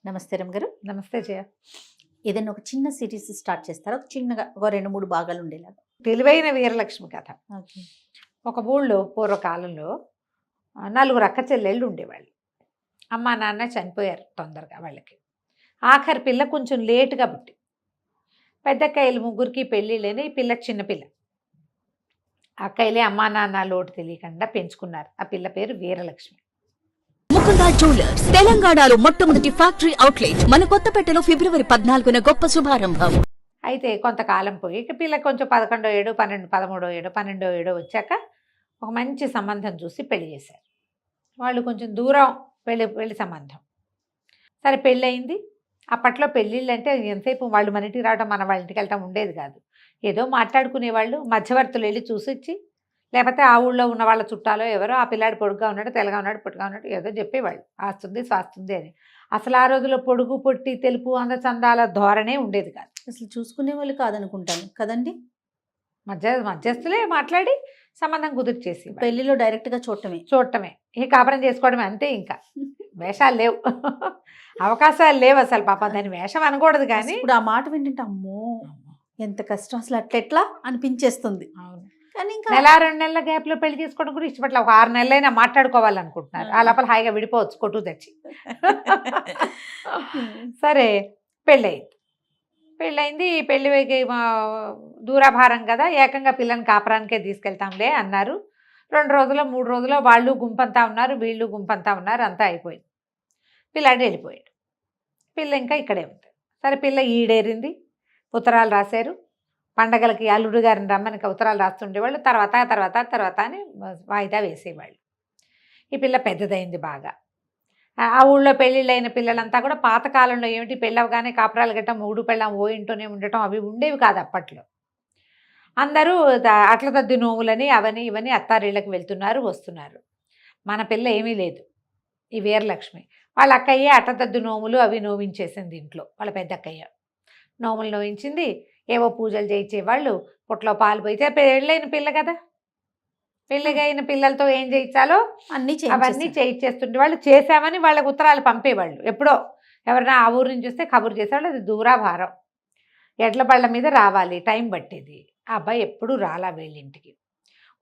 నమస్తే రమ్ గారు. నమస్తే జయ. ఏదైనా ఒక చిన్న సిరీస్ స్టార్ట్ చేస్తారా? ఒక చిన్నగా ఒక 2, 3 భాగాలు ఉండేలాగా. తెలివైన వీరలక్ష్మి కథ. ఓకే. ఒక ఊళ్ళో పూర్వకాలంలో నలుగురు అక్క చెల్లెళ్ళు ఉండేవాళ్ళు. అమ్మ నాన్న చనిపోయారు తొందరగా వాళ్ళకి. ఆఖరి పిల్ల కొంచెం లేటుగా పుట్టి. పెద్దక్కయ్యలు ముగ్గురికి పెళ్ళిళ్ళని ఈ పిల్ల చిన్నపిల్ల. అక్కయ్యలే అమ్మా నాన్న లోటు తెలియకుండా పెంచుకున్నారు. ఆ పిల్ల పేరు వీరలక్ష్మి. ముకుందా జ్యువెలర్స్ తెలంగాణలో మొట్టమొదటి ఫ్యాక్టరీ అవుట్లెట్ మన కొత్తపేటలో ఫిబ్రవరి 14న గొప్ప శుభారంభం. అయితే కొంతకాలం పోయి ఇక పిల్ల కొంచెం 11వ ఏడు 13వ ఏడు వచ్చాక ఒక మంచి సంబంధం చూసి పెళ్లి చేశారు. వాళ్ళు కొంచెం దూరం పెళ్లి సంబంధం. సరే పెళ్ళయింది. అప్పట్లో పెళ్ళిళ్ళు అంటే ఎంతసేపు వాళ్ళు మన ఇంటికి రావడం మన వాళ్ళ ఇంటికి వెళ్ళటం ఉండేది కాదు. ఏదో మాట్లాడుకునేవాళ్ళు, మధ్యవర్తులు వెళ్ళి చూసిచ్చి, లేకపోతే ఆ ఊళ్ళో ఉన్న వాళ్ళ చుట్టాలో ఎవరో ఆ పిల్లాడు పొడుగ్గా ఉన్నాడు, తెల్లగా ఉన్నాడు, పొట్టుగా ఉన్నాడు ఏదో చెప్పేవాళ్ళు. ఆస్తుంది స్వాస్తుంది అని. అసలు ఆ రోజుల్లో పొడుగు పొట్టి తెలుపు అందచందాల ధోరణే ఉండేది కాదు. అసలు చూసుకునే వాళ్ళు కాదనుకుంటాను కదండి. మధ్యస్థులే మాట్లాడి సంబంధం కుదిర్చేసి పెళ్లిలో డైరెక్ట్గా చూడటమే ఇక కాపురం చేసుకోవడమే అంతే. ఇంకా వేషాలు లేవు, అవకాశాలు లేవు అసలు. పాప దాని వేషం అనకూడదు కానీ ఇప్పుడు ఆ మాట వింటుంటే అమ్మో ఎంత కష్టం అసలు, అట్లెట్లా అనిపించేస్తుంది. అవును. కానీ ఇంకా నెల 2 నెలల గ్యాప్లో పెళ్లి చేసుకోవడం కూడా ఇష్టపట్ల. ఒక 6 నెలలైనా మాట్లాడుకోవాలనుకుంటున్నారు. ఆ లోపల హాయిగా విడిపోవచ్చు కొట్టు తెచ్చి. సరే పెళ్ళయింది. పెళ్ళి దూరాభారం కదా, ఏకంగా పిల్లని కాపురానికే తీసుకెళ్తాంలే అన్నారు. 2 రోజులు 3 రోజులు వాళ్ళు గుంపంతా ఉన్నారు, వీళ్ళు గుంపంతా ఉన్నారు. అంతా అయిపోయింది. పిల్లాడు వెళ్ళిపోయాడు. పిల్ల ఇంకా ఇక్కడే ఉంది. సరే పిల్ల ఈడేరింది. ఉత్తరాలు రాశారు. పండగలకి అల్లుడు గారిని రమ్మని ఉత్తరాలు రాస్తుండేవాళ్ళు. తర్వాత అని వాయిదా వేసేవాళ్ళు. ఈ పిల్ల పెద్దదైంది బాగా. ఆ ఊళ్ళో పెళ్ళిళ్ళైన పిల్లలంతా కూడా పాతకాలంలో ఏమిటి పెళ్ళవగానే కాపురాలు గట్ట మూడు పెళ్ళం ఓ ఇంట్లోనే ఉండటం అవి ఉండేవి కాదు అప్పట్లో. అందరూ అట్ల తద్ది నోములని అవని ఇవని అత్తారిళ్ళకి వెళ్తున్నారు వస్తున్నారు. మన పిల్ల ఏమీ లేదు. ఈ వీరలక్ష్మి వాళ్ళ అక్కయ్యే అట్టతద్దు నోములు అవి నోవించేసింది ఇంట్లో. వాళ్ళ పెద్ద అక్కయ్య నోములు నోవించింది. ఏవో పూజలు చేయించేవాళ్ళు. పుట్లో పాలు పోయితే పెళ్ళైన పిల్ల కదా, పెళ్ళిగా అయిన పిల్లలతో ఏం చేయించాలో అవన్నీ చేయించేస్తుంటే వాళ్ళు చేశామని వాళ్ళకు ఉత్తరాలు పంపేవాళ్ళు. ఎప్పుడో ఎవరైనా ఆ ఊరు నుంచి వస్తే కబురు చేసేవాళ్ళు. అది దూరాభారం, ఎడ్ల బళ్ళ మీద రావాలి, టైం పట్టేది. ఆ అబ్బాయి ఎప్పుడూ రాలా వీళ్ళింటికి.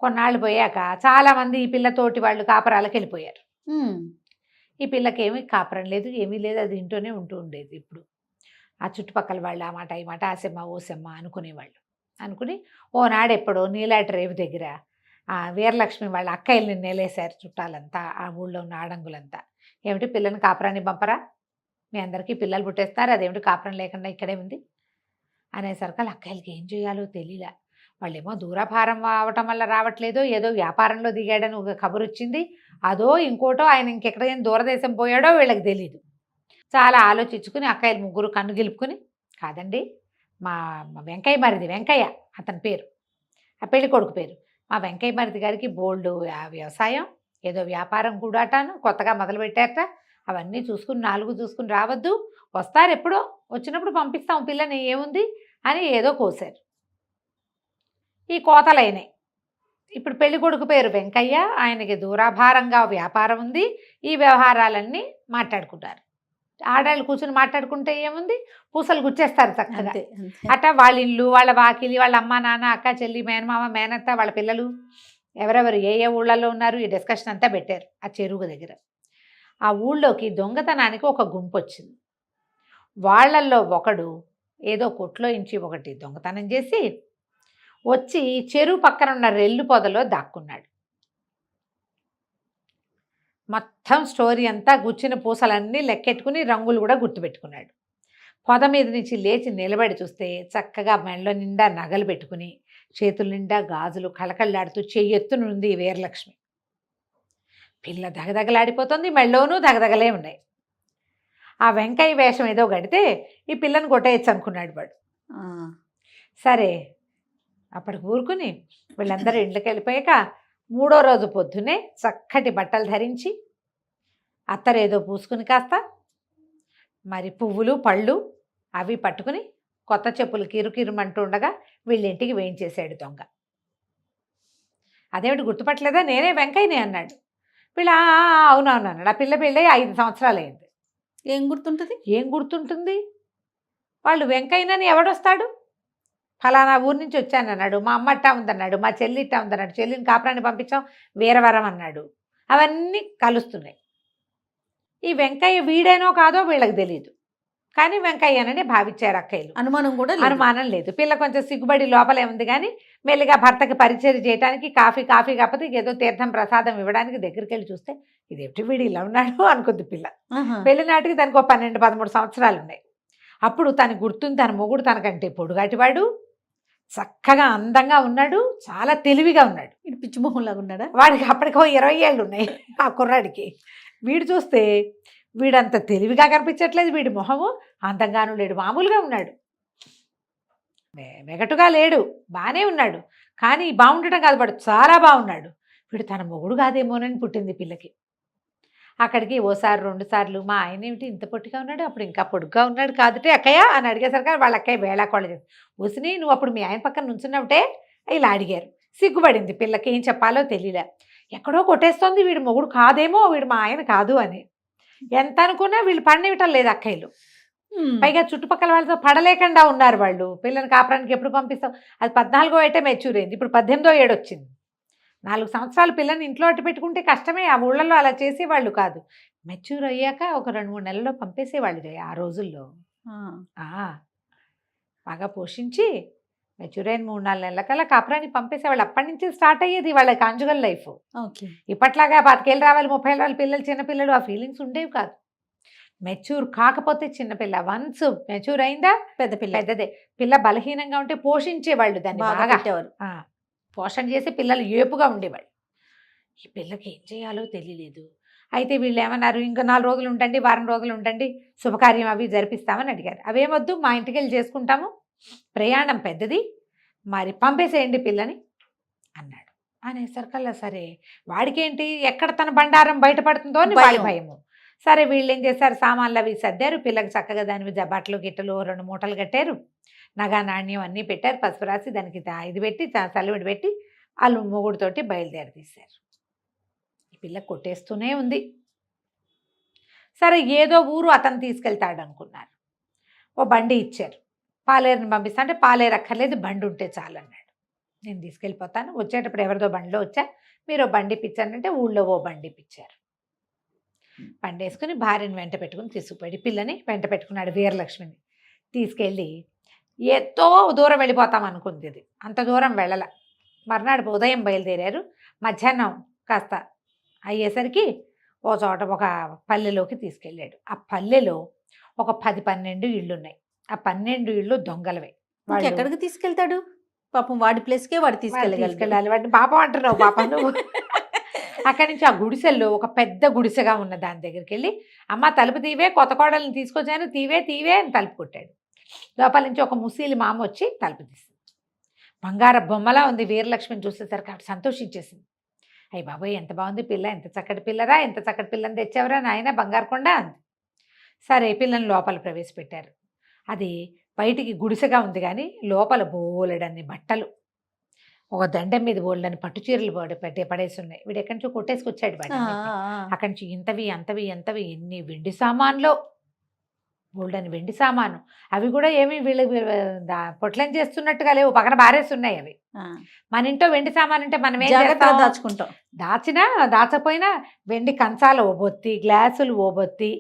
కొన్నాళ్ళు పోయాక చాలామంది ఈ పిల్లతోటి వాళ్ళు కాపురాలకు వెళ్ళిపోయారు. ఈ పిల్లకి ఏమీ కాపురం లేదు, ఏమీ లేదు, అది ఇంట్లోనే ఉంటూ ఉండేది. ఇప్పుడు ఆ చుట్టుపక్కల వాళ్ళు ఆ మాట ఈ మాట ఆసెమ్మ ఓసెమ్మ అనుకునేవాళ్ళు. అనుకుని ఓనాడు ఎప్పుడో నీలాటి రేవు దగ్గర ఆ వీరలక్ష్మి వాళ్ళ అక్కయ్యల్ని నేలేశారు చుట్టాలంతా, ఆ ఊళ్ళో ఉన్న ఆడంగులంతా. ఏమిటి పిల్లని కాపురాన్ని పంపరా, మీ అందరికీ పిల్లలు పుట్టేస్తారు, అదేమిటి కాపురం లేకుండా ఇక్కడే ఉంది అనేసరికి వాళ్ళ అక్కయ్యలకి ఏం చేయాలో తెలియలే. వాళ్ళేమో దూరాభారం అవటం వల్ల రావట్లేదో, ఏదో వ్యాపారంలో దిగాడని ఒక కబురు వచ్చింది, అదో ఇంకోటో ఆయన ఇంకెక్కడైనా దూరదేశం పోయాడో వీళ్ళకి తెలీదు. చాలా ఆలోచించుకుని అక్కయ్యలు ముగ్గురు కన్ను గెలుపుకుని, కాదండి మా వెంకయ్య మరిది, వెంకయ్య అతని పేరు, ఆ పెళ్లి కొడుకు పేరు, మా వెంకయ్య మరిది గారికి బోల్డు వ్యవసాయం ఏదో వ్యాపారం కూడాటాను కొత్తగా మొదలుపెట్టారట, అవన్నీ చూసుకుని 4 చూసుకుని రావద్దు, వస్తారు ఎప్పుడో, వచ్చినప్పుడు పంపిస్తాం పిల్లని ఏముంది అని ఏదో కోసారు. ఈ కోతలైనాయి. ఇప్పుడు పెళ్లి కొడుకు పేరు వెంకయ్య, ఆయనకి దూరాభారంగా వ్యాపారం ఉంది. ఈ వ్యవహారాలన్నీ మాట్లాడుకుంటారు. ఆడాళ్ళు కూర్చుని మాట్లాడుకుంటే ఏముంది, పూసలు గుచ్చేస్తారు చక్కగా. అట్లా వాళ్ళ ఇల్లు, వాళ్ళ వాకిలి, వాళ్ళ అమ్మ నాన్న అక్క చెల్లి మేనమామ మేనత్త వాళ్ళ పిల్లలు ఎవరెవరు ఏ ఊళ్ళల్లో ఉన్నారు ఈ డిస్కషన్ అంతా పెట్టారు ఆ చెరువు దగ్గర. ఆ ఊళ్ళోకి దొంగతనానికి ఒక గుంపు వచ్చింది. వాళ్ళల్లో ఒకడు ఏదో కొట్లో ఇంచి ఒకటి దొంగతనం చేసి వచ్చి చెరువు పక్కన ఉన్న రెల్లు పొదలో దాక్కున్నాడు. మొత్తం స్టోరీ అంతా గుచ్చిన పూసలన్నీ లెక్కెట్టుకుని రంగులు కూడా గుర్తుపెట్టుకున్నాడు. పొద మీద నుంచి లేచి నిలబడి చూస్తే చక్కగా మెడలో నిండా నగలు పెట్టుకుని చేతుల నిండా గాజులు కళకళలాడుతూ చెయ్యెత్తునుంది వీరలక్ష్మి. పిల్ల దగదగలాడిపోతుంది, మెళ్ళోనూ దగదగలే ఉన్నాయి. ఆ వెంకయ్య వేషం ఏదో గడితే ఈ పిల్లని కొట్టేయచ్చు అనుకున్నాడు వాడు. సరే అప్పటికి ఊరుకుని వీళ్ళందరూ ఇంట్లోకి వెళ్ళిపోయాక 3వ రోజు పొద్దునే చక్కటి బట్టలు ధరించి అత్తరేదో పూసుకుని కాస్త మరి పువ్వులు పళ్ళు అవి పట్టుకుని కొత్త చెప్పులు కిరుకిరుమంటూ ఉండగా వీళ్ళింటికి వేయించేశాడు దొంగ. అదేమిటి గుర్తుపట్టలేదా, నేనే వెంకయ్యనే అన్నాడు. వీళ్ళు అవునవును అన్నాడు. ఆ పిల్ల పెళ్ళి 5 సంవత్సరాలు అయింది. ఏం గుర్తుంటది? ఏం గుర్తుంటుంది? వాళ్ళు వెంకయ్యనని ఎవడొస్తాడు? ఫలానా ఊరు నుంచి వచ్చానన్నాడు, మా అమ్మ ఇట్టా ఉందన్నాడు, మా చెల్లి ఇట్టా ఉందన్నాడు, చెల్లిని కాపురాన్ని పంపించాం వీరవరం అన్నాడు. అవన్నీ కలుస్తున్నాయి. ఈ వెంకయ్య వీడేనో కాదో వీళ్ళకి తెలియదు, కానీ వెంకయ్యనని భావించారు అక్కయ్యలు. అనుమానం కూడా లేదు. అనుమానం లేదు. పిల్ల కొంచెం సిగ్గుబడి లోపలే ఉంది, కానీ మెల్లిగా భర్తకి పరిచయం చేయడానికి కాఫీ కాకపోతే ఏదో తీర్థం ప్రసాదం ఇవ్వడానికి దగ్గరికి వెళ్ళి చూస్తే ఇదేమిటి వీడు ఇలా ఉన్నాడు అనుకుంది పిల్ల. ఆహా. పెళ్లి నాటికి దానికి 12-13 సంవత్సరాలు ఉన్నాయి. అప్పుడు తనకు గుర్తుంది, తన మొగుడు తనకంటే పొడుగాటివాడు, చక్కగా అందంగా ఉన్నాడు, చాలా తెలివిగా ఉన్నాడు. ఇటు పిచ్చి మొహం లాగా ఉన్నాడా? వాడికి అప్పటికో 20 ఏళ్ళు ఉన్నాయి ఆ కుర్రాడికి. వీడు చూస్తే వీడంత తెలివిగా కనిపించట్లేదు, వీడి మొహము అందంగాను లేడు, మామూలుగా ఉన్నాడు, వెగటుగా లేడు, బాగానే ఉన్నాడు. కానీ బాగుండటం కాదు, వాడు చాలా బాగున్నాడు. వీడు తన మొగుడు కాదేమోనని పుట్టింది పిల్లకి. అక్కడికి ఓసారి 2 సార్లు మా ఆయన ఏమిటి ఇంత పొట్టిగా ఉన్నాడు, అప్పుడు ఇంకా పొడుగ్గా ఉన్నాడు కాదుటే అక్కయ్య అని అడిగేసరికి వాళ్ళ అక్కయ్య వేళాకోళ వసిని నువ్వు అప్పుడు మీ ఆయన పక్కన నుంచున్నావుటే ఇలా అడిగారు. సిగ్గుపడింది పిల్లకి, ఏం చెప్పాలో తెలియలే. ఎక్కడో కొట్టేస్తోంది వీడు మొగుడు కాదేమో, వీడు మా ఆయన కాదు అని. ఎంత అనుకున్నా వీళ్ళు పడనివ్వటం లేదు అక్కయ్యలు. పైగా చుట్టుపక్కల వాళ్ళతో పడలేకుండా ఉన్నారు వాళ్ళు. పిల్లని కాపురానికి ఎప్పుడు పంపిస్తాం? అది 14వ ఏటే మెచ్యూర్ అయింది, ఇప్పుడు 18వ ఏడు వచ్చింది. 4 సంవత్సరాలు పిల్లని ఇంట్లో అట్టు పెట్టుకుంటే కష్టమే. ఆ ఊళ్ళల్లో అలా చేసేవాళ్ళు కాదు. మెచ్యూర్ అయ్యాక ఒక 2-3 నెలల్లో పంపేసేవాళ్ళు ఆ రోజుల్లో. బాగా పోషించి మెచ్యూర్ అయిన 3-4 నెలలకల్లా కాపురాన్ని పంపేసేవాళ్ళు. అప్పటి నుంచి స్టార్ట్ అయ్యేది వాళ్ళ కాంజుగల్ లైఫ్. ఇప్పట్లాగా 25 ఏళ్ళు రావాలి, 30 ఏళ్ళు రావాలి, పిల్లలు చిన్నపిల్లలు ఆ ఫీలింగ్స్ ఉండేవి కాదు. మెచ్యూర్ కాకపోతే చిన్నపిల్ల, వన్స్ మెచ్యూర్ అయిందా పెద్దదే. పిల్ల బలహీనంగా ఉంటే పోషించేవాళ్ళు దాన్ని బాగా పోషణ చేసి పిల్లలు ఏపుగా ఉండేవాళ్ళు. ఈ పిల్లకి ఏం చేయాలో తెలియలేదు. అయితే వీళ్ళు ఏమన్నారు, ఇంకా 4 రోజులు ఉండండి, వారం రోజులు ఉండండి, శుభకార్యం అవి జరిపిస్తామని అడిగారు. అవేమొద్దు, మా ఇంటికి వెళ్ళి చేసుకుంటాము, ప్రయాణం పెద్దది, మరి పంపేసేయండి పిల్లని అన్నాడు. అనేసరికల్లా సరే వాడికేంటి ఎక్కడ తన బండారం బయటపడుతుందో అని వాడి భయము. సరే వీళ్ళు ఏం చేశారు, సామాన్లు అవి సర్దారు, పిల్లకి చక్కగా దాని బట్టలు గిట్టలు 2 మూటలు కట్టారు, నగా నాణ్యం అన్నీ పెట్టారు, పసుపు రాసి దానికి ఇది పెట్టి చల్లవిడి పెట్టి వాళ్ళు మొగుడుతోటి బయలుదేరి తీశారు. ఈ పిల్ల కొట్టేస్తూనే ఉంది. సరే ఏదో ఊరు అతను తీసుకెళ్తాడు అనుకున్నారు. ఓ బండి ఇచ్చారు, పాలేరుని పంపిస్తా అంటే పాలేరు అక్కర్లేదు, బండి ఉంటే చాలన్నాడు. నేను తీసుకెళ్ళిపోతాను, వచ్చేటప్పుడు ఎవరిదో బండిలో వచ్చా, మీరు బండి ఇప్పించానంటే ఊళ్ళో ఓ బండి ఇప్పించారు. బండి వేసుకుని భార్యని వెంట పెట్టుకుని తీసుకుపోయి పిల్లని వెంట పెట్టుకున్నాడు. వీరలక్ష్మిని తీసుకెళ్ళి ఎంతో దూరం వెళ్ళిపోతాం అనుకుంది. ఇది అంత దూరం వెళ్ళల. మర్నాడు ఉదయం బయలుదేరారు. మధ్యాహ్నం కాస్త అయ్యేసరికి ఓ చోట ఒక పల్లెలోకి తీసుకెళ్ళాడు. ఆ పల్లెలో ఒక 10-12 ఇళ్ళు ఉన్నాయి. ఆ 12 ఇళ్ళు దొంగలవే. ఎక్కడికి తీసుకెళ్తాడు పాపం? వాడి ప్లేస్కే వాడు తీసుకెళ్ళాలి. వాడిని పాపం అంటున్నావు, పాపం నువ్వు. అక్కడి నుంచి ఆ గుడిసెల్లో ఒక పెద్ద గుడిసెగా ఉన్న దాని దగ్గరికి వెళ్ళి, అమ్మ తలుపు తీవే, కొత్త కోడల్ని తీసుకొచ్చాను, తీవే అని తలుపు కొట్టాడు. లోపల నుంచి ఒక ముసలి మామ వచ్చి తలుపు తీసింది. బంగార బొమ్మలా ఉంది. వీరలక్ష్మిని చూసేసరికి ఆవిడ సంతోషించేసింది. అయ్యి బాబోయ్ ఎంత బాగుంది పిల్ల, ఎంత చక్కటి పిల్లరా, ఎంత చక్కటి పిల్లని తెచ్చావరా నాయన, బంగారు కొండ అంది. సరే పిల్లని లోపల ప్రవేశపెట్టారు. అది బయటికి గుడిసెగా ఉంది కానీ లోపల బోలెడన్ని బట్టలు, ఒక దండం మీద బోలెడన్ని పట్టు చీరలు పడేసి ఉన్నాయి. వీడు ఎక్కడి నుంచో కొట్టేసుకొచ్చాడు వాడి. అక్కడి నుంచి ఇంతవి ఎన్ని వెండి సామాన్లో, బోల్డని వెండి సామాను. అవి కూడా ఏమి వీళ్ళు పొట్లం చేస్తున్నట్టుగా లేవు, పక్కన బారేస్తున్నాయి అవి. మన ఇంట్లో వెండి సామాను అంటే మనం ఏం దాచుకుంటాం, దాచపోయినా వెండి కంచాలు ఓబొత్తి, గ్లాసులు ఓబొత్తి,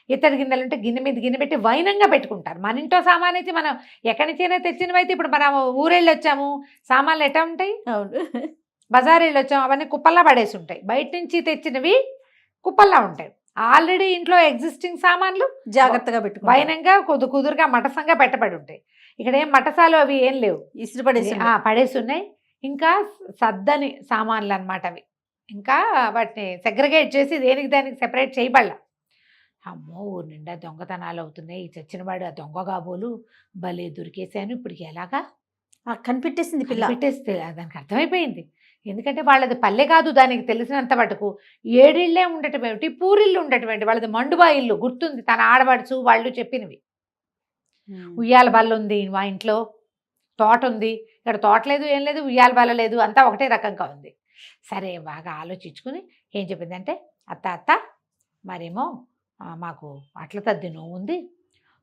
ఇతడి గిన్నెలు ఉంటే గిన్నె మీద గిన్నె పెట్టి వైనంగా పెట్టుకుంటారు. మన ఇంట్లో సామాన్ అయితే మనం ఎక్కడి నుంచైనా తెచ్చినవైతే, ఇప్పుడు మనం ఊరెళ్ళి వచ్చాము, సామాన్లు ఎట్లా ఉంటాయి, బజార్ వెళ్ళి వచ్చాము, అవన్నీ కుప్పల్లా పడేసి ఉంటాయి. బయట నుంచి తెచ్చినవి కుప్పల్లా ఉంటాయి. ఆల్రెడీ ఇంట్లో ఎగ్జిస్టింగ్ సామాన్లు జాగ్రత్తగా పెట్టు, వైనంగా కుదురుగా మటసంగా పెట్టబడి ఉంటాయి. ఇక్కడ ఏం మటసాలు అవి ఏం లేవు, ఇసురు పడేసి ఉన్నాయి. ఇంకా సద్దని సామాన్లు అనమాట అవి. ఇంకా వాటిని సెగ్రిగేట్ చేసి దేనికి దానికి సెపరేట్ చేయబడలా. అమ్మో ఊరు నిండా దొంగతనాలు అవుతున్నాయి, ఈ చచ్చినవాడు ఆ దొంగ కాబోలు భలే దొరికేసాను, ఇప్పటికి ఎలాగా కనిపెట్టేసింది పిల్ల. పెట్టేస్తే దానికి అర్థమైపోయింది. ఎందుకంటే వాళ్ళది పల్లె కాదు, దానికి తెలిసినంత మటుకు 7 ఇళ్ళే ఉండటం ఏమిటి, పూరిల్లు ఉండటం ఏంటి, వాళ్ళది మండుబా ఇల్లు గుర్తుంది, తన ఆడబడుచు వాళ్ళు చెప్పినవి. ఉయ్యాల బల్ల ఉంది మా ఇంట్లో, తోట ఉంది, ఇక్కడ తోట లేదు ఏం లేదు, ఉయ్యాల బల్ల లేదు, అంతా ఒకటే రకంగా ఉంది. సరే బాగా ఆలోచించుకుని ఏం చెప్పిందంటే, అత్త మరేమో మాకు అట్ల తద్ది నోవు ఉంది,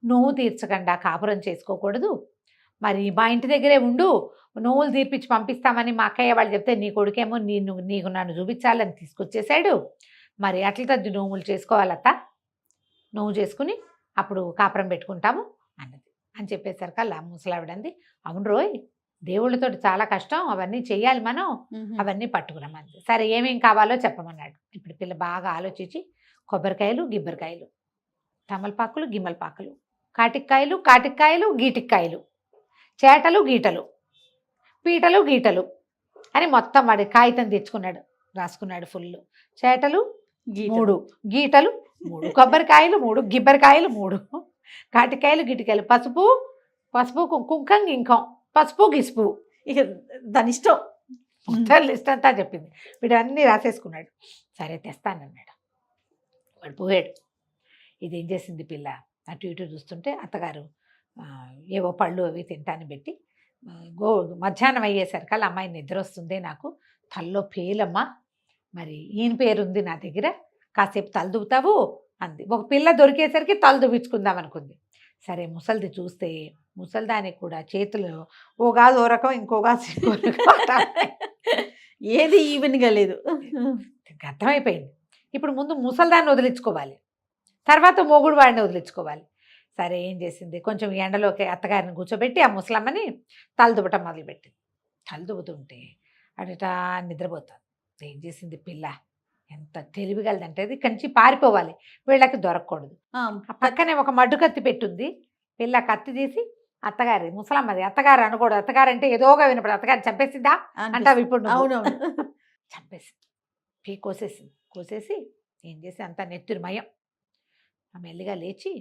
నోవు తీర్చకుండా కాపురం చేసుకోకూడదు, మరి మా ఇంటి దగ్గరే ఉండు, నోవులు తీర్పించి పంపిస్తామని మా అక్కయ్య వాళ్ళు చెప్తే నీ కొడుకేమో నీకు నన్ను చూపించాలని తీసుకొచ్చేసాడు, మరి అట్ల తద్ది నోవులు చేసుకోవాలత్త, నోవు చేసుకుని అప్పుడు కాపురం పెట్టుకుంటాము అన్నది. అని చెప్పేసరికల్లా ముసలావిడంది, అవును రోయ్, దేవుళ్ళతో చాలా కష్టం, అవన్నీ చెయ్యాలి మనం, అవన్నీ పట్టుకురమ్మంది. సరే ఏమేం కావాలో చెప్పమన్నాడు. ఇప్పుడు పిల్ల బాగా ఆలోచించి కొబ్బరికాయలు, గిబ్బరికాయలు, తమలపాకులు, గిమ్మలపాకులు, కాటిక్కాయలు, గీటిక్కాయలు, చేటలు, గీటలు, పీటలు, గీటలు అని మొత్తం వాడి కాగితం తెచ్చుకున్నాడు, రాసుకున్నాడు ఫుల్. చేటలు 3, గీటలు 3, కొబ్బరికాయలు 3, గిబ్బరికాయలు 3, కాటికాయలు, గిటికాయలు, పసుపు కుంకం, ఇంకం, పసుపు గిసుపు, ఇక దాని ఇష్టం. మొత్తం లిస్ట్ అంతా చెప్పింది. వీడు అన్నీ రాసేసుకున్నాడు. సరే తెస్తానన్నాడు. వాడు పోయాడు. ఇదేం చేసింది పిల్ల, అటు ఇటు చూస్తుంటే అత్తగారు ఏవో పళ్ళు అవి తింటాను పెట్టి, మధ్యాహ్నం అయ్యేసరికి అమ్మాయి నిద్ర వస్తుంది, నాకు తల్లో పేలమ్మా, మరి ఈయన పేరు ఉంది నా దగ్గర, కాసేపు తలదువుతావు అంది. ఒక పిల్ల దొరికేసరికి తల దువ్వించుకుందాం అనుకుంది. సరే ముసలిది చూస్తే ముసలిదానికి కూడా చేతులు ఓగాదు ఓ రకం, ఇంకోగాదు ఏది ఈవెన్గా లేదు. అర్థమైపోయింది. ఇప్పుడు ముందు ముసలిదాన్ని వదిలించుకోవాలి, తర్వాత మొగుడు వాడిని వదిలించుకోవాలి. సరే ఏం చేసింది, కొంచెం ఎండలోకి అత్తగారిని కూర్చోబెట్టి ఆ ముసలమ్మని తలదువ్వటం మొదలుపెట్టింది. తలదువ్వుతుంటే అడిటా నిద్రపోతుంది. ఏం చేసింది పిల్ల, ఎంత తెలివిగలదంటే అది కంచి పారిపోవాలి, వీళ్ళకి దొరకకూడదు. ఆ పక్కనే ఒక మడ్డు కత్తి పెట్టుంది. పిల్ల కత్తి తీసి అత్తగారి, ముసలమ్మది, అత్తగారు అనకూడదు, అత్తగారు అంటే ఏదోగా వినపడదు, అత్తగారు చంపేసిందా అంటావు ఇప్పుడు. అవునవును. చంపేసింది, కోసేసి ఏం చేసి అంతా నెత్తురుమయం. మెల్లిగా లేచి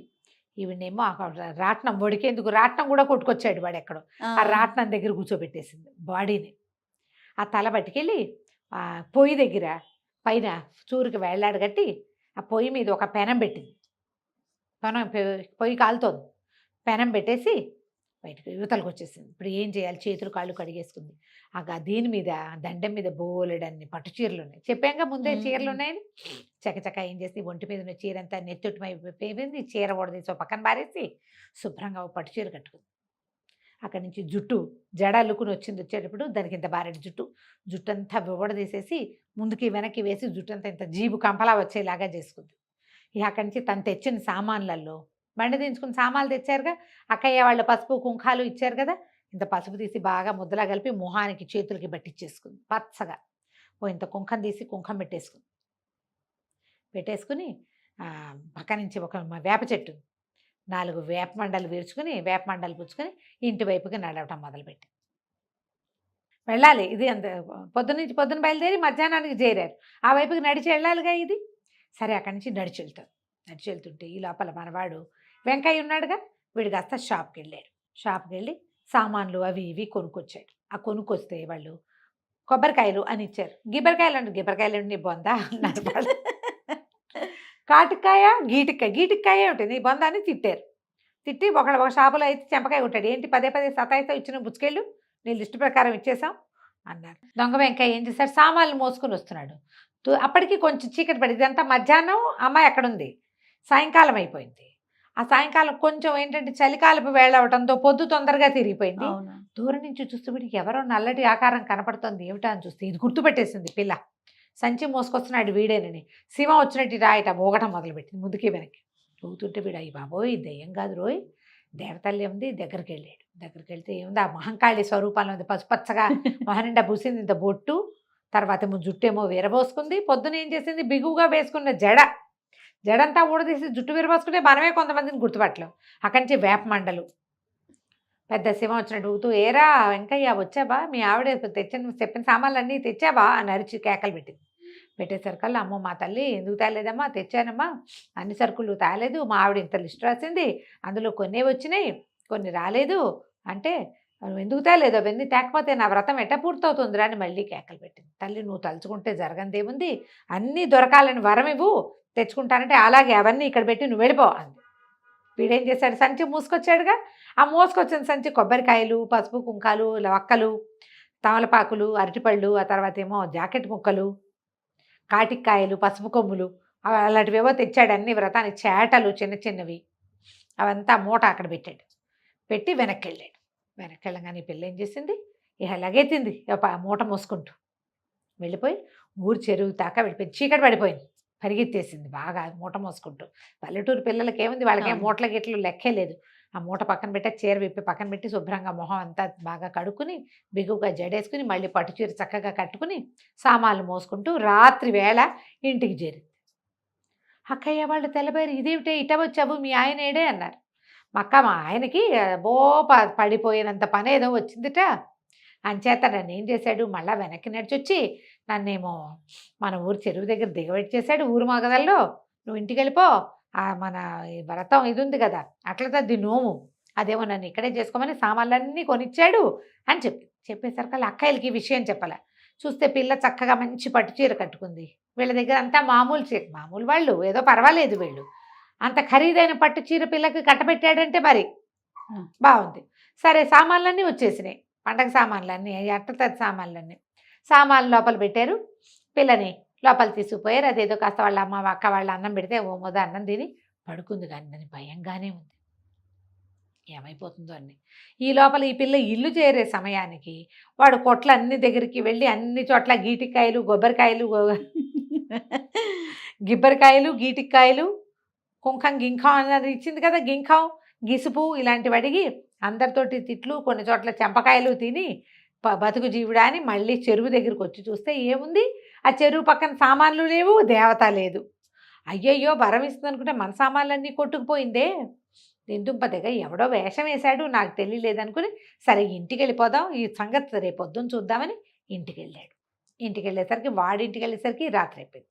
ఈవిడేమో రాట్నం వడికేందుకు రాట్నం కూడా కొట్టుకొచ్చాడు వాడు ఎక్కడో, ఆ రాట్నం దగ్గర కూర్చోబెట్టేసింది బాడీని. ఆ తల పట్టుకెళ్ళి ఆ పొయ్యి దగ్గర పైన చూరుకి వేళ్లాడు కట్టి ఆ పొయ్యి మీద ఒక పెనం పెట్టింది. పొయ్యి కాలుతోంది, పెనం పెట్టేసి బయటకు యువతలకు వచ్చేసింది. ఇప్పుడు ఏం చేయాలి, చేతులు కాళ్ళు కడిగేసుకుంది. దీని మీద దండం మీద బోలెడన్ని పట్టు చీరలు ఉన్నాయి, చెప్పాక ముందే చీరలు ఉన్నాయని. చకచక ఏం చేసి ఒంటి మీద ఉన్న చీర అంతా నెత్తుటిమైపోయింది. చీర ఓడదీసి పక్కన బారేసి శుభ్రంగా ఒక పట్టు చీర కట్టుకుంది. అక్కడి నుంచి జుట్టు జడ అల్లుకుని వచ్చేటప్పుడు దానికి ఇంత బారెడు జుట్టు అంతా ఓడదీసేసి ముందుకి వెనక్కి వేసి జుట్టు అంతా ఇంత జీబు కంపలా వచ్చేలాగా చేసుకుంది. ఇక అక్కడి నుంచి తను తెచ్చిన సామాన్లలో బండి దించుకుని సామాన్లు తెచ్చారుగా, అక్కయ్య వాళ్ళు పసుపు కుంకాలు ఇచ్చారు కదా, ఇంత పసుపు తీసి బాగా ముద్దలా కలిపి మొహానికి చేతులకి పట్టించేసుకుంది పచ్చగా. ఇంత కుంకం తీసి కుంకం పెట్టేసుకుని పక్క నుంచి ఒక వేప చెట్టు 4 వేప మండలు విరుచుకుని వేప మండలు పుచ్చుకొని ఇంటి వైపుకి నడవటం మొదలుపెట్టి వెళ్ళాలి. ఇది అంత పొద్దున బయలుదేరి మధ్యాహ్నానికి చేరారు. ఆ వైపుకి నడిచి వెళ్ళాలిగా ఇది. సరే అక్కడి నుంచి నడిచి వెళ్తుంటే ఈ లోపల మనవాడు వెంకయ్య ఉన్నాడుగా, వీడు కాస్త షాప్కి వెళ్ళి సామాన్లు అవి ఇవి కొనుక్కొచ్చాడు. ఆ కొనుక్కొస్తే వాళ్ళు కొబ్బరికాయలు అని ఇచ్చారు. గిబ్బరికాయలు నీ బొందా అన్నారు వాళ్ళు. కాటికాయ, గీటికాయ ఏమిటి నీ బొందా అని తిట్టి ఒక షాపులో అయితే చెంపకాయ కొట్టాడు. ఏంటి పదే సతాయితో ఇచ్చిన బుచ్చుకెళ్ళు, నీ లిస్టు ప్రకారం ఇచ్చేసాం అన్నారు. దొంగ వెంకయ్య ఏం చేశాడు, సామాన్లు మోసుకొని వస్తున్నాడు. అప్పటికి కొంచెం చీకటి పడింది. ఇదంతా మధ్యాహ్నం, అమ్మాయి ఎక్కడుంది, సాయంకాలం అయిపోయింది. ఆ సాయంకాలం కొంచెం ఏంటంటే చలికాలపు వేళ అవడంతో పొద్దు తొందరగా తిరిగిపోయింది. దూరం నుంచి చూస్తే వీడికి ఎవరో నల్లటి ఆకారం కనపడుతుంది, ఏమిటా అని చూస్తే ఇది గుర్తుపెట్టేసింది పిల్ల. సంచి మోసుకొస్తున్నాడు వీడేనని. శివ వచ్చినట్టు రాయట మోగటం మొదలుపెట్టింది ముందుకి వెనక్కి. ఊగుతుంటే వీడు అయ్యి బాబోయ్ దయ్యం కాదు రోయ్, దేవతల్లి ఉంది. దగ్గరికి వెళ్తే ఏముంది, ఆ మహంకాళి స్వరూపాలు ఉంది, పసుపచ్చగా మహనిండా పూసింది, ఇంత బొట్టు, తర్వాత జుట్టేమో విరబోసుకుంది. పొద్దున ఏం చేసింది, బిగువుగా వేసుకున్న జడంతా ఊడదీసి జుట్టు విరబోసుకుంటే మనమే కొంతమందిని గుర్తుపట్టలేం. అక్కడి నుంచి వేప మండలు పెద్ద శివం వచ్చినట్టు ఊగుతూ, ఏరా వెంకయ్య వచ్చాబా, మీ ఆవిడ చెప్పిన సామాన్లు అన్నీ తెచ్చాబా అని అరిచి కేకలు పెట్టేసరికల్లా, అమ్మో మా తల్లి ఎందుకు తేలేదమ్మా, తెచ్చానమ్మా, అన్ని సరుకులు తేలేదు, మా ఆవిడ ఇంత లిస్ట్ రాసింది, అందులో కొన్ని వచ్చినాయి కొన్ని రాలేదు అంటే, నువ్వు ఎందుకు తేలేదు, అవన్నీ తేకపోతే నా వ్రతం ఎట్ట పూర్తవుతుందిరా అని మళ్ళీ కేకలు పెట్టింది. తల్లి నువ్వు తలుచుకుంటే జరగందేముంది, అన్నీ దొరకాలని వరం ఇవ్వు, తెచ్చుకుంటానంటే అలాగే అవన్నీ ఇక్కడ పెట్టి నువ్వు వెళ్ళిపో అంది. వీడేం చేశాడు, సంచి మూసుకొచ్చాడుగా, ఆ మోసుకొచ్చిన సంచి కొబ్బరికాయలు, పసుపు కుంకాలు, వక్కలు, తమలపాకులు, అరటిపళ్ళు, ఆ తర్వాత ఏమో జాకెట్ ముక్కలు, కాటికాయలు, పసుపు కొమ్ములు అలాంటివేవో తెచ్చాడు, అన్ని వ్రతానికి చేటలు చిన్న చిన్నవి, అవంతా మూట అక్కడ పెట్టాడు. పెట్టి వెనక్కి వెళ్ళాడు. వెనక్కి వెళ్ళగానే ఈ పిల్ల ఏం చేసింది, ఇక లగెత్తింది మూట మోసుకుంటూ వెళ్ళిపోయి ఊరు చెరువు దాకా వెళ్ళిపోయింది. చీకటి పడిపోయింది, పరిగెత్తేసింది బాగా మూట మోసుకుంటూ. పల్లెటూరు పిల్లలకి ఏముంది, వాళ్ళకేం మూటల గిట్లు లెక్కే లేదు. ఆ మూట పక్కన పెట్టి చీర విప్పి పక్కన పెట్టి శుభ్రంగా మొహం అంతా బాగా కడుక్కుని బిగువుగా జడేసుకుని మళ్ళీ పట్టు చీర చక్కగా కట్టుకుని సామాన్లు మోసుకుంటూ రాత్రి వేళ ఇంటికి చేరింది. అక్కయ్య వాళ్ళు తెల్లబోయారు, ఇదేమిటే ఇట వచ్చావు, మీ ఆయన ఏడే అన్నారు. మా ఆయనకి పడిపోయినంత పని ఏదో వచ్చిందిట, అంచేత నన్ను ఏం చేశాడు, మళ్ళీ వెనక్కి నడిచొచ్చి నన్నేమో మన ఊరు చెరువు దగ్గర దిగబెట్టేశాడు ఊరు మగదల్లో. నువ్వు ఇంటికి వెళ్ళిపో, మన వ్రతం ఇది ఉంది కదా అట్లా తద్ది నోము, అదేమో నన్ను ఇక్కడే చేసుకోమని సామాన్లన్నీ కొనిచ్చాడు అని చెప్పేసరికి అక్కయ్యలకి ఈ విషయం చెప్పాల. చూస్తే పిల్ల చక్కగా మంచి పట్టు చీర కట్టుకుంది. వీళ్ళ దగ్గర అంతా మామూలు చీర, మామూలు వాళ్ళు ఏదో పర్వాలేదు, వీళ్ళు అంత ఖరీదైన పట్టు చీర పిల్లకి కట్టబెట్టాడంటే మరి బాగుంది. సరే సామాన్లన్నీ వచ్చేసినాయి, పండగ సామాన్లన్నీ, అట్టతది సామాన్లన్నీ. సామాన్లు లోపల పెట్టారు, పిల్లని లోపల తీసుకుపోయారు. అదేదో కాస్త వాళ్ళ అమ్మ అక్క వాళ్ళ అన్నం పెడితే ఓ మొద అన్నం తిని పడుకుంది. కానీ దాని భయంగానే ఉంది, ఏమైపోతుందో అన్ని. ఈ లోపల ఈ పిల్ల ఇల్లు చేరే సమయానికి వాడు కొట్ల అన్ని దగ్గరికి వెళ్ళి అన్ని చోట్ల గీటికాయలు గిబ్బరికాయలు గీటికాయలు కుంకం గింఖం అన్నది ఇచ్చింది కదా, గింఖం గిసుపు ఇలాంటివి అడిగి అందరితోటి తిట్లు, కొన్ని చోట్ల చెంపకాయలు తిని బతుకు జీవుడా అని మళ్ళీ చెరువు దగ్గరికి వచ్చి చూస్తే ఏముంది, ఆ చెరువు పక్కన సామాన్లు లేవు, దేవత లేదు. అయ్యయ్యో వరం ఇస్తుంది అనుకుంటే మన సామాన్లన్నీ కొట్టుకుపోయిందే. దిందుంపదగా ఎవడో వేషం వేశాడు, నాకు తెలియలేదనుకుని సరే ఇంటికి వెళ్ళిపోదాం, ఈ సంగతి రేపు పొద్దున్న చూద్దామని ఇంటికి వెళ్ళాడు. ఇంటికి వెళ్ళేసరికి వాడింటికి వెళ్ళేసరికి రాత్రి అయిపోయింది.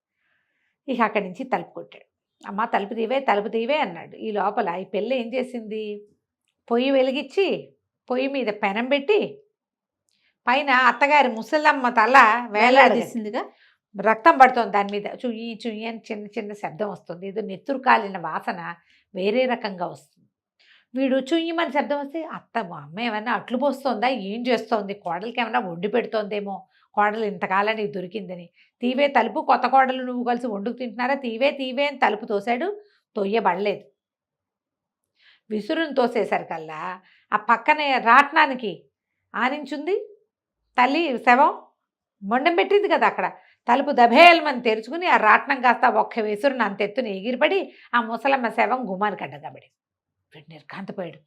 ఇక అక్కడి నుంచి తలుపు కొట్టాడు. అమ్మ తలుపు తీవే అన్నాడు. ఈ లోపల ఈ పిల్ల ఏం చేసింది, పొయ్యి వెలిగించి పొయ్యి మీద పెనం పెట్టి పైన అత్తగారి ముసలమ్మ తల వేలాడేసిందిగా, రక్తం పడుతుంది దాని మీద, చుయ్యి చుయ్యి అని చిన్న చిన్న శబ్దం వస్తుంది. ఏదో నెత్తురు కాలిన వాసన వేరే రకంగా వస్తుంది. వీడు చుయ్యమని శబ్దం వస్తే అమ్మ ఏమన్నా అట్లు పోస్తుందా, ఏం చేస్తోంది, కోడలికి ఏమన్నా వండి పెడుతోందేమో, కోడలు ఇంతకాలానికి దొరికిందని. తీవే తలుపు, కొత్త కోడలు నువ్వు కలిసి వండుకు తింటున్నారా, తీవే అని తలుపు తోశాడు. తొయ్యబడలేదు. విసురుని తోసేసరికల్లా ఆ పక్కనే రాట్నానికి ఆనించుంది తల్లి శవం, మొండం పెట్టింది కదా అక్కడ. తలుపు దభేల్మని తెరుచుకుని ఆ రాట్నం కాస్త ఒక్క విసురుని అంతెత్తుని ఎగిరిపడి ఆ ముసలమ్మ శవం గుమ్మానికి అడ్డగబడి నిర్ఘాంతపోయాడు.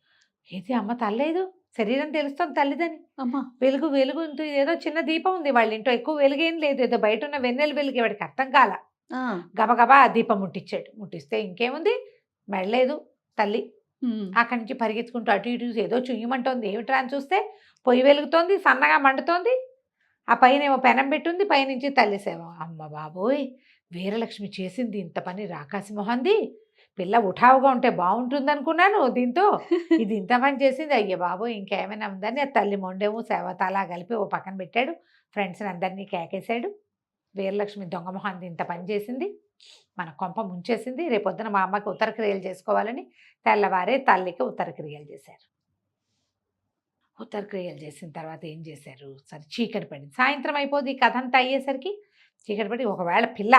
ఏది అమ్మ తల్లేదు, శరీరం తెలుస్తుంది తల్లిదని. అమ్మ వెలుగు ఏదో చిన్న దీపం ఉంది వాళ్ళ ఇంట్లో, ఎక్కువ వెలుగేం లేదు, ఏదో బయట ఉన్న వెన్నెల వెలుగు వాడికి అర్థం కాల. గబగబా ఆ దీపం ముట్టించాడు. ముట్టిస్తే ఇంకేముంది, మెడలేదు తల్లి. అక్కడి నుంచి పరిగెత్తుకుంటూ అటు ఇటు ఏదో చుయ్యమంటోంది, ఏమిట్రా అని చూస్తే పొయ్యి వెలుగుతోంది, సన్నగా మండుతోంది. ఆ పైన ఏమో పెనం పెట్టుంది, పైనుంచి తల్లి సేవ. అమ్మ బాబోయ్, వీరలక్ష్మి చేసింది ఇంత పని రాకాసి మొహంది. పిల్ల ఉఠావుగా ఉంటే బాగుంటుంది అనుకున్నాను, దీంతో ఇది ఇంత పని చేసింది. అయ్య బాబోయ్, ఇంకేమైనా ఉందని ఆ తల్లి మొండేమో సేవత అలా కలిపి ఓ పక్కన పెట్టాడు. ఫ్రెండ్స్ని అందరినీ కేకేశాడు. వీరలక్ష్మి దొంగ మొహాన్ని ఇంత పని చేసింది, మన కొంప ముంచేసింది. రేపొద్దున మా అమ్మకి ఉత్తరక్రియలు చేసుకోవాలని తెల్లవారే తల్లికి ఉత్తరక్రియలు చేశారు. ఉత్తరక్రియలు చేసిన తర్వాత ఏం చేశారు, సరే చీకటి పడింది, సాయంత్రం అయిపోతుంది. ఈ కథ అంతా అయ్యేసరికి చీకటి పడి ఒకవేళ పిల్ల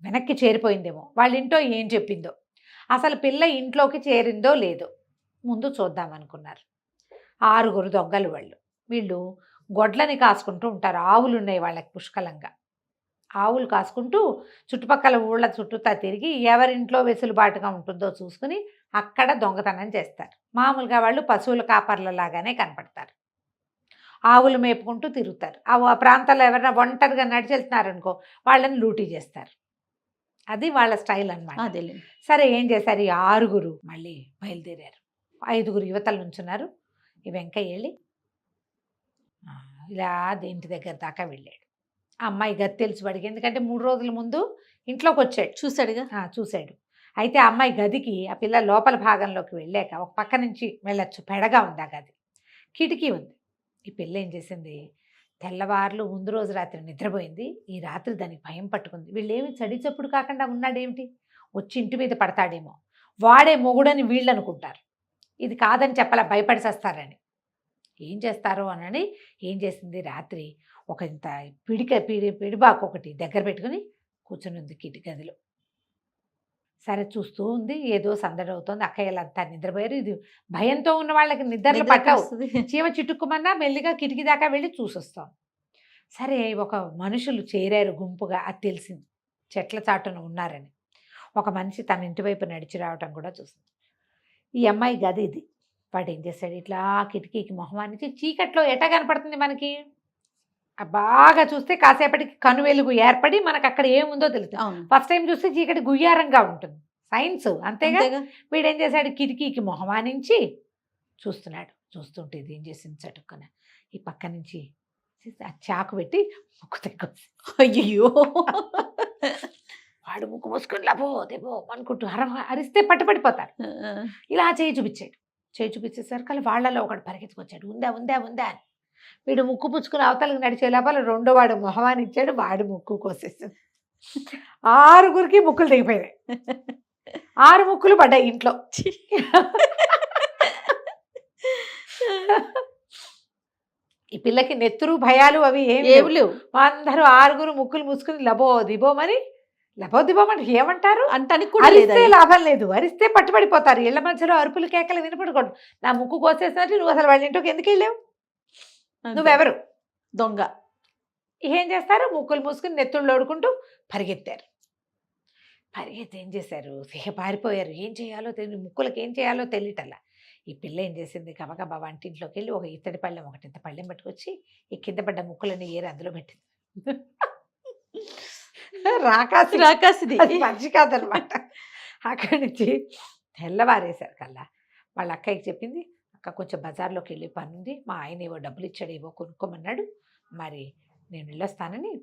వెనక్కి చేరిపోయిందేమో, వాళ్ళ ఇంట్లో ఏం చెప్పిందో, అసలు పిల్ల ఇంట్లోకి చేరిందో లేదో ముందు చూద్దామనుకున్నారు. 6 దొంగలు వీళ్ళు గొడ్లని కాసుకుంటూ ఉంటారు. ఆవులు ఉన్నాయి వాళ్ళకి పుష్కలంగా. ఆవులు కాసుకుంటూ చుట్టుపక్కల ఊళ్ళ చుట్టూతా తిరిగి ఎవరింట్లో వెసులుబాటుగా ఉంటుందో చూసుకుని అక్కడ దొంగతనం చేస్తారు. మామూలుగా వాళ్ళు పశువుల కాపర్లలాగానే కనపడతారు. ఆవులు మేపుకుంటూ తిరుగుతారు. ఆ ప్రాంతాల్లో ఎవరైనా ఒంటరిగా నడిచి వెళ్తున్నారనుకో వాళ్ళని లూటీ చేస్తారు. అది వాళ్ళ స్టైల్ అన్నమాట. సరే ఏం చేశారు, ఈ 6 మళ్ళీ బయలుదేరారు. 5 యువతల నుంచున్నారు. ఈ వెంకయ్య వెళ్ళి ఇలా ఇంటి దగ్గర దాకా వెళ్ళాడు. ఆ అమ్మాయి గది తెలుసు వాడికి, ఎందుకంటే 3 రోజుల ముందు ఇంట్లోకి వచ్చాడు, చూశాడు. అయితే ఆ అమ్మాయి గదికి ఆ పిల్ల లోపల భాగంలోకి వెళ్ళాక ఒక పక్క నుంచి వెళ్ళొచ్చు, పెడగా ఉంది ఆ గది, కిటికీ ఉంది. ఈ పిల్ల ఏం చేసింది, తెల్లవారులు ముందు రోజు రాత్రి నిద్రపోయింది. ఈ రాత్రి దానికి భయం పట్టుకుంది. వీళ్ళేమి చడి చప్పుడు కాకుండా ఉన్నాడేమిటి, వచ్చి ఇంటి మీద పడతాడేమో, వాడే మొగుడని వీళ్ళు అనుకుంటారు. ఇది కాదని చెప్పాలా, భయపడిసేస్తారని. ఏం చేస్తారో అని ఏం చేసింది, రాత్రి ఒక ఇంత పిడిబాకు ఒకటి దగ్గర పెట్టుకుని కూర్చొని ఉంది కిటి గదిలో. సరే చూస్తూ ఉంది, ఏదో సందడి అవుతోంది. అక్కయ్యలంతా నిద్రపోయారు. ఇది భయంతో ఉన్న వాళ్ళకి నిద్రలు నిద్ర పట్టవు. వస్తది. చీమ చిటుక్కుమన్నా మెల్లిగా కిటికీ దాకా వెళ్ళి చూసొస్తాం. సరే ఒక మనుషులు చేరారు గుంపుగా, అది తెలిసింది చెట్ల చాటున ఉన్నారని. ఒక మనిషి తన ఇంటి వైపు నడిచి రావటం కూడా చూసింది. ఈ అమ్మాయి గది ఇది. వాడు ఏం చేశాడు, ఇట్లా కిటికీకి మొహమానికి, చీకట్లో ఎటా కనపడుతుంది మనకి, బాగా చూస్తే కాసేపటికి కను వెలుగు ఏర్పడి మనకు అక్కడ ఏముందో తెలుస్తుంది. అవును. ఫస్ట్ టైం చూస్తే చీకటి గుయ్యారంగా ఉంటుంది, సైన్స్ అంతేగా. అంతేగా. వీడేం చేశాడు, కిటికీకి మొహమానించి చూస్తున్నాడు. చూస్తుంటే ఇది ఏం చేసింది, చటుక్కున ఈ పక్క నుంచి ఆ చాకు పెట్టి ముక్కు తెగ్గొచ్చు. అయ్యో. వాడు ముక్కు మూసుకొని లబో దెబో అనుకుంటూ అరిస్తే పట్టుపడిపోతారు. ఇలా చేయి చూపించాడు. చేయి చూపించేసరికి వాళ్ళలో ఒకడు పరిగెత్తుకొచ్చాడు, ఉందా ఉందా ఉందా అని. వీడు ముక్కు పుచ్చుకుని అవతలకి నడిచే లోపల రెండో వాడు మొహమాని ఇచ్చాడు, వాడు ముక్కు కోసేసింది. 6 ముక్కులు దిగిపోయినాయి. 6 ముక్కులు పడ్డాయి ఇంట్లో. ఈ పిల్లకి నెత్తురు భయాలు అవి ఏమి లేవు. అందరూ 6 ముక్కులు మూసుకుని లబో దిబోమని, లబో దిబోమని ఏమంటారు, అంటానికి కూడా అరిస్తే లేదా? లాభం లేదు, అరిస్తే పట్టుబడిపోతారు. ఇళ్ల మధ్యలో అరుపులు కేకలు వినపడకూడదు. నా ముక్కు కోసేసినట్టు నువ్వు అసలు వాళ్ళ ఇంటికి ఎందుకు వెళ్ళావు, నువ్వెవరు? దొంగ. ఏం చేస్తారు, ముక్కులు మూసుకుని నెత్తుళ్ళు ఓడుకుంటూ పరిగెత్తారు. పరిగెత్తి ఏం చేశారు, పారిపోయారు. ఏం చేయాలో తెలియదు, ముక్కులకు ఏం చేయాలో తెలియటల్లా. ఈ పిల్ల ఏం చేసింది, గబగబా వంటింట్లోకి వెళ్ళి ఒక ఇత్తడి పళ్ళెం, ఒకటింత పళ్ళెం పట్టుకొచ్చి ఈ కింద పడ్డ ముక్కులని ఏరి అందులో పెట్టింది. రాకాసిది. అది మంచి కాదనమాట. అక్కడి నుంచి తెల్లవారేశారు కల్లా వాళ్ళ అక్కయ్యకి చెప్పింది, అక్క కొంచెం బజార్లోకి వెళ్ళి పని ఉంది, మా ఆయన ఏవో డబ్బులు ఇచ్చాడు, ఏవో కొనుక్కోమన్నాడు, మరి నేను వెళ్ళొస్తానని.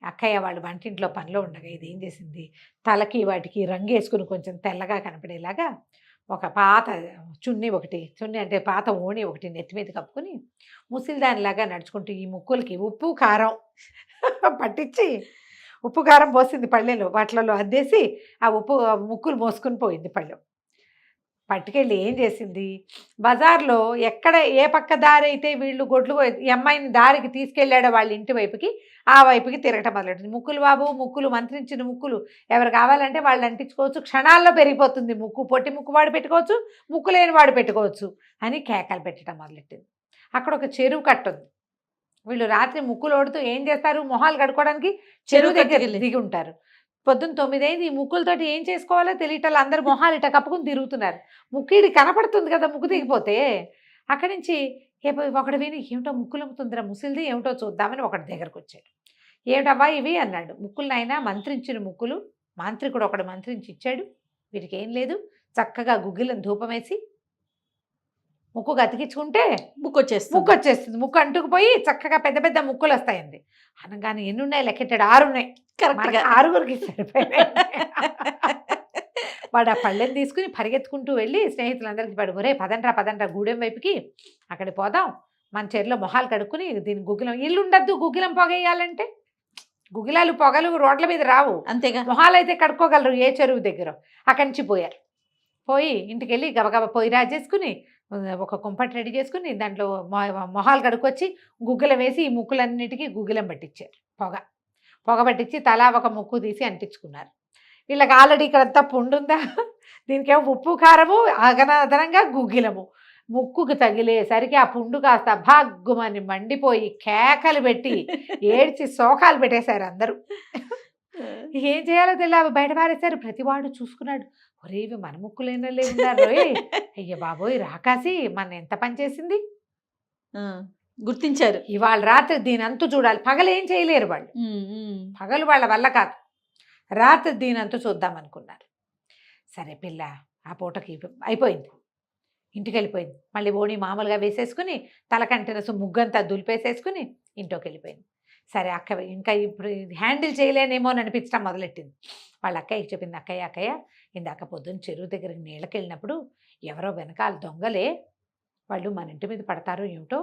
అక్కయ్య వాళ్ళు వంటింట్లో పనిలో ఉండగా ఇది ఏం చేసింది, తలకి వాటికి రంగు వేసుకుని కొంచెం తెల్లగా కనపడేలాగా ఒక పాత చున్నీ అంటే పాత ఓణి ఒకటి నెత్తి మీద కప్పుకొని ముసిలిదానిలాగా నడుచుకుంటూ ఈ ముక్కులకి ఉప్పు కారం పట్టించి, ఉప్పు కారం పోసింది పళ్ళెలో, వాటిలలో అద్దేసి ఆ ముక్కులు మోసుకుని పోయింది పళ్ళెం. పట్టుకెళ్ళి ఏం చేసింది, బజార్లో ఎక్కడ ఏ పక్క దారి అయితే వీళ్ళు గొడ్లు ఈ అమ్మాయిని దారికి తీసుకెళ్ళాడో వాళ్ళ ఇంటి వైపుకి, ఆ వైపుకి తిరగటం మొదలెట్టింది. ముక్కులు బాబు, ముక్కులు మంత్రించిన ముక్కులు ఎవరు కావాలంటే వాళ్ళు అంటించుకోవచ్చు, క్షణాల్లో పెరిగిపోతుంది ముక్కు. పొట్టి ముక్కు వాడు పెట్టుకోవచ్చు, ముక్కు లేని వాడు పెట్టుకోవచ్చు అని కేకలు పెట్టడం మొదలెట్టింది. అక్కడ ఒక చెరువు కట్టుంది. వీళ్ళు రాత్రి ముక్కులు ఓడుతూ ఏం చేస్తారు, మొహాలు కడుక్కోవడానికి చెరువు దగ్గర దిగి ఉంటారు. పొద్దున్న 9 అయింది. ఈ ముక్కులతోటి ఏం చేసుకోవాలో తెలియటం, అందరు మొహాలు ఇట కప్పుకుని తిరుగుతున్నారు. ముక్కిడి కనపడుతుంది కదా ముక్కు దిగిపోతే. అక్కడి నుంచి ఒకడు విని, ఏమిటో ముక్కులు అమ్ముతుందిరా ముసిలిది, ఏమిటో చూద్దామని ఒకటి దగ్గరకు వచ్చాడు. ఏమిటవ్వా ఇవి అన్నాడు. ముక్కులనైనా మంత్రించిన ముక్కులు, మాంత్రికుడు ఒకడు మంత్రించి ఇచ్చాడు, వీటికి ఏం లేదు, చక్కగా గుగ్గిలను ధూపం వేసి ముక్కు అతికించుకుంటే ముక్కు వచ్చేస్తుంది. ముక్కు అంటుకుపోయి చక్కగా పెద్ద పెద్ద ముక్కులు వస్తాయండి. అనగానే ఎన్ని ఉన్నాయి లెక్కెట్టాడు, 6 ఉన్నాయి. కరెక్ట్గా 6 సరిపోయాయి. వాడు ఆ పళ్ళెని తీసుకుని పరిగెత్తుకుంటూ వెళ్ళి స్నేహితులందరికీ పడుకోరే పదండ్రా గూడెం వైపుకి, అక్కడికి పోదాం, మన చెరులో మొహాలు కడుక్కుని దీని గుగ్గిలం, ఇల్లు ఉండద్దు గుగ్గిలం పొగేయాలంటే, గుగ్గిలాలు పొగలు రోడ్ల మీద రావు, అంతేగా, మొహాలు అయితే కడుక్కోగలరు ఏ చెరువు దగ్గర. అక్కడి నుంచి పోయారు. పోయి ఇంటికి వెళ్ళి గబగబా పొయ్యి రాజేసుకుని ఒక కుంపటి రెడీ చేసుకుని దాంట్లో మొహాలు కడుక్కొచ్చి గుగ్గిలం వేసి ఈ ముక్కులన్నిటికీ గుగ్గిలం పట్టించారు. పొగ పట్టించి తలా ఒక ముక్కు తీసి అంటించుకున్నారు. వీళ్ళకి ఆల్రెడీ ఇక్కడంతా పుండుందా, దీనికేమో ఉప్పు కారము, అదనంగా గుగ్గిలము. ముక్కుకు తగిలేసరికి ఆ పుండు కాస్త భాగ్గుమని మండిపోయి కేకలు పెట్టి ఏడ్చి శోకాలు పెట్టేశారు అందరూ. ఏం చేయాలో తెలియదు, బయట పారేశారు. ప్రతివాడు చూసుకున్నాడు, ఒరేవి మన ముక్కులేనలే ఉన్నారు, అయ్య బాబోయ్ రాకాసి మన ఎంత పని చేసింది గుర్తించారు. ఇవాళ రాత్రి దీని అంతు చూడాలి. పగలు ఏం చేయలేరు వాళ్ళు, పగలు వాళ్ళ వల్ల కాదు, రాత్రి దీని అంతు చూద్దాం అనుకున్నారు. సరే పిల్ల ఆ పూటకి అయిపోయింది, ఇంటికి వెళ్ళిపోయింది. మళ్ళీ ఓణి మామూలుగా వేసేసుకుని తలకంటిన ముగ్గంతా దులిపేసేసుకుని ఇంట్లోకి వెళ్ళిపోయింది. సరే అక్క ఇంకా ఇప్పుడు హ్యాండిల్ చేయలేనేమో అని అనిపించడం మొదలెట్టింది. వాళ్ళ అక్కయ్యకి చెప్పింది, అక్కయ్య ఇందాక పొద్దున్న చెరువు దగ్గరికి నీళ్ళకి వెళ్ళినప్పుడు ఎవరో వెనకాల దొంగలే, వాళ్ళు మన ఇంటి మీద పడతారో ఏమిటో,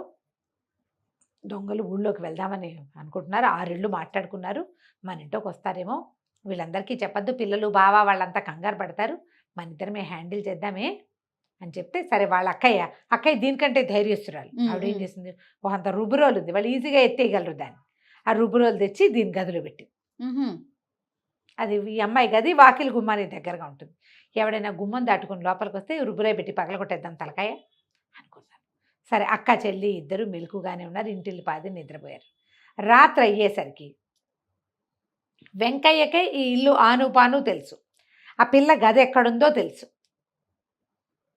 దొంగలు ఊళ్ళోకి వెళ్దామని అనుకుంటున్నారు, 6 ఇళ్ళు మాట్లాడుకున్నారు, మన ఇంట్లోకి వస్తారేమో, వీళ్ళందరికీ చెప్పద్దు, పిల్లలు బావా వాళ్ళంతా కంగారు పడతారు, మన ఇద్దరమే హ్యాండిల్ చేద్దామే అని చెప్తే, సరే వాళ్ళ అక్కయ్య దీనికంటే ధైర్యస్తురాలు. ఆవిడ ఏం చేసింది, అంత రుబ్బురోలు ఉంది, వాళ్ళు ఈజీగా ఎత్తేయగలరు దాన్ని. ఆ రుబ్బురోలు తెచ్చి దీని గదిలో పెట్టి అది ఈ అమ్మాయి గది వాకిలి గుమ్మానికి దగ్గరగా ఉంటుంది. ఎవడైనా గుమ్మం దాటుకుని లోపలికి వస్తే రుబ్బురాయి పెట్టి పగలగొట్టేద్దాం తలకాయ అనుకున్నాను. సరే అక్క చెల్లి ఇద్దరు మెలకుగానే ఉన్నారు. ఇంటిల్లి పాది నిద్రపోయారు. రాత్రి అయ్యేసరికి వెంకయ్యకే ఈ ఇల్లు ఆనుపాను తెలుసు, ఆ పిల్ల గది ఎక్కడుందో తెలుసు.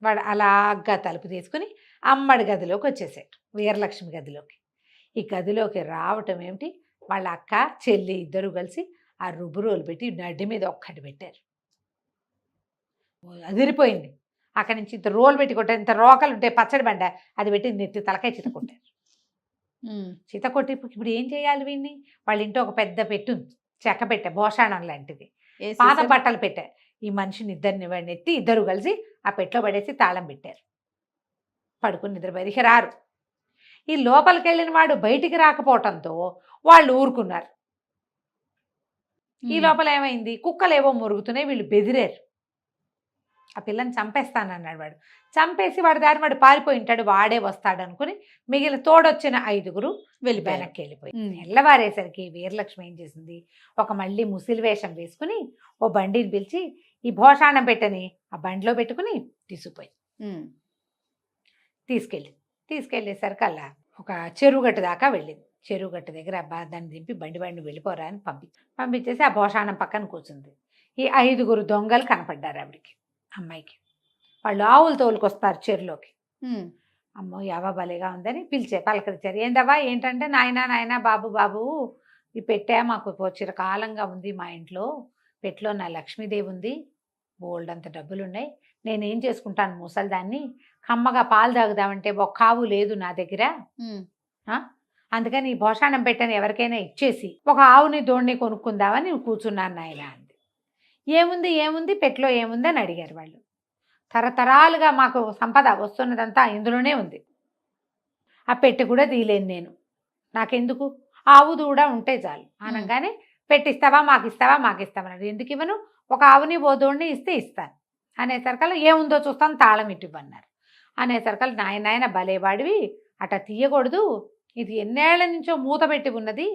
వాడు అలాగా తలుపు తీసుకుని అమ్మడి గదిలోకి వచ్చేసాడు, వీరలక్ష్మి గదిలోకి. ఈ గదిలోకి రావటం ఏమిటి, వాళ్ళ అక్క చెల్లి ఇద్దరు కలిసి ఆ రుబ్బురోలు పెట్టి నడ్డి మీద ఒక్కటి పెట్టారు. అదిరిపోయింది. అక్కడి నుంచి ఇంత రోలు పెట్టి కొట్టారు. ఇంత రోకలు ఉంటే పచ్చడి బండ అది పెట్టి నెత్తి తలకాయ చిత కొట్టారు. చిత కొట్టి ఇప్పుడు ఏం చేయాలి వీడిని? వాళ్ళ ఇంట్లో ఒక పెద్ద పెట్టు చెక్క పెట్టే భోషాణం లాంటిది, పాత బట్టలు పెట్టారు. ఈ మనిషిని ఇద్దరిని వాడిని ఎత్తి ఇద్దరు కలిసి ఆ పెట్లో పడేసి తాళం పెట్టారు. పడుకుని నిద్రపోయి రారు. ఈ లోపలికి వెళ్ళిన వాడు బయటికి రాకపోవటంతో వాళ్ళు ఊరుకున్నారు. ఈ లోపల ఏమైంది, కుక్కలు ఏవో మురుగుతున్నాయి, వీళ్ళు బెదిరారు. ఆ పిల్లని చంపేస్తానన్నాడు వాడు. చంపేసి వాడి దారి వాడు పారిపోయి ఉంటాడు, వాడే వస్తాడు అనుకుని మిగిలిన తోడొచ్చిన 5 వెనక్కి వెళ్ళిపోయి. తెల్లవారేసరికి వీరలక్ష్మి ఏం చేసింది, ఒక మళ్ళీ ముసిలి వేషం వేసుకుని ఓ బండిని పిలిచి ఈ భోషాణం పెట్టని ఆ బండిలో పెట్టుకుని తీసుకుపోయి తీసుకెళ్ళేసరికల్లా ఒక చెరువుగట్టు దాకా వెళ్ళింది. చెరువుగట్టు దగ్గర దాన్ని దింపి బండి వెళ్ళిపోరా అని పంపించేసి ఆ భోషాణం పక్కన కూర్చుంది. ఈ 5 దొంగలు కనపడ్డారు ఆవిడికి, అమ్మాయికి. వాళ్ళు ఆవులు తోలుకొస్తారు చెరువులోకి. అమ్మో యావ భలేగా ఉందని పలకరించారు. ఏందవ్వా ఏంటంటే, నాయనా బాబు ఈ పెట్టా మాకు చిరకాలంగా ఉంది మా ఇంట్లో, పెట్లో నా లక్ష్మీదేవి ఉంది, బోల్డ్ అంత డబ్బులు ఉన్నాయి, నేనేం చేసుకుంటాను ముసలిదాన్ని, కమ్మగా పాలు తాగుదామంటే ఒక ఆవు లేదు నా దగ్గర, అందుకని ఈ భోషాణం పెట్టని ఎవరికైనా ఇచ్చేసి ఒక ఆవుని దోణ్ణి కొనుక్కుందామని కూర్చున్నాను నాయన అంది. ఏముంది పెట్లో ఏముంది అని అడిగారు వాళ్ళు. తరతరాలుగా మాకు సంపద వస్తున్నదంతా ఇందులోనే ఉంది, ఆ పెట్టె కూడా తీయలేను నేను, నాకెందుకు, ఆవు దూడ ఉంటే చాలు అనగానే పెట్టిస్తావా మాకు ఇస్తామన్నాడు. ఎందుకు ఇవ్వను, ఒక ఆవుని బోధోడిని ఇస్తే ఇస్తాను అనేసరికల్లా ఏముందో చూస్తాను తాళం ఇవ్వన్నారు. అనేసరికల్లా నాయన భలేవాడివి, అట్లా తీయకూడదు, ఇది ఎన్నేళ్ల నుంచో మూత పెట్టి ఉన్నది,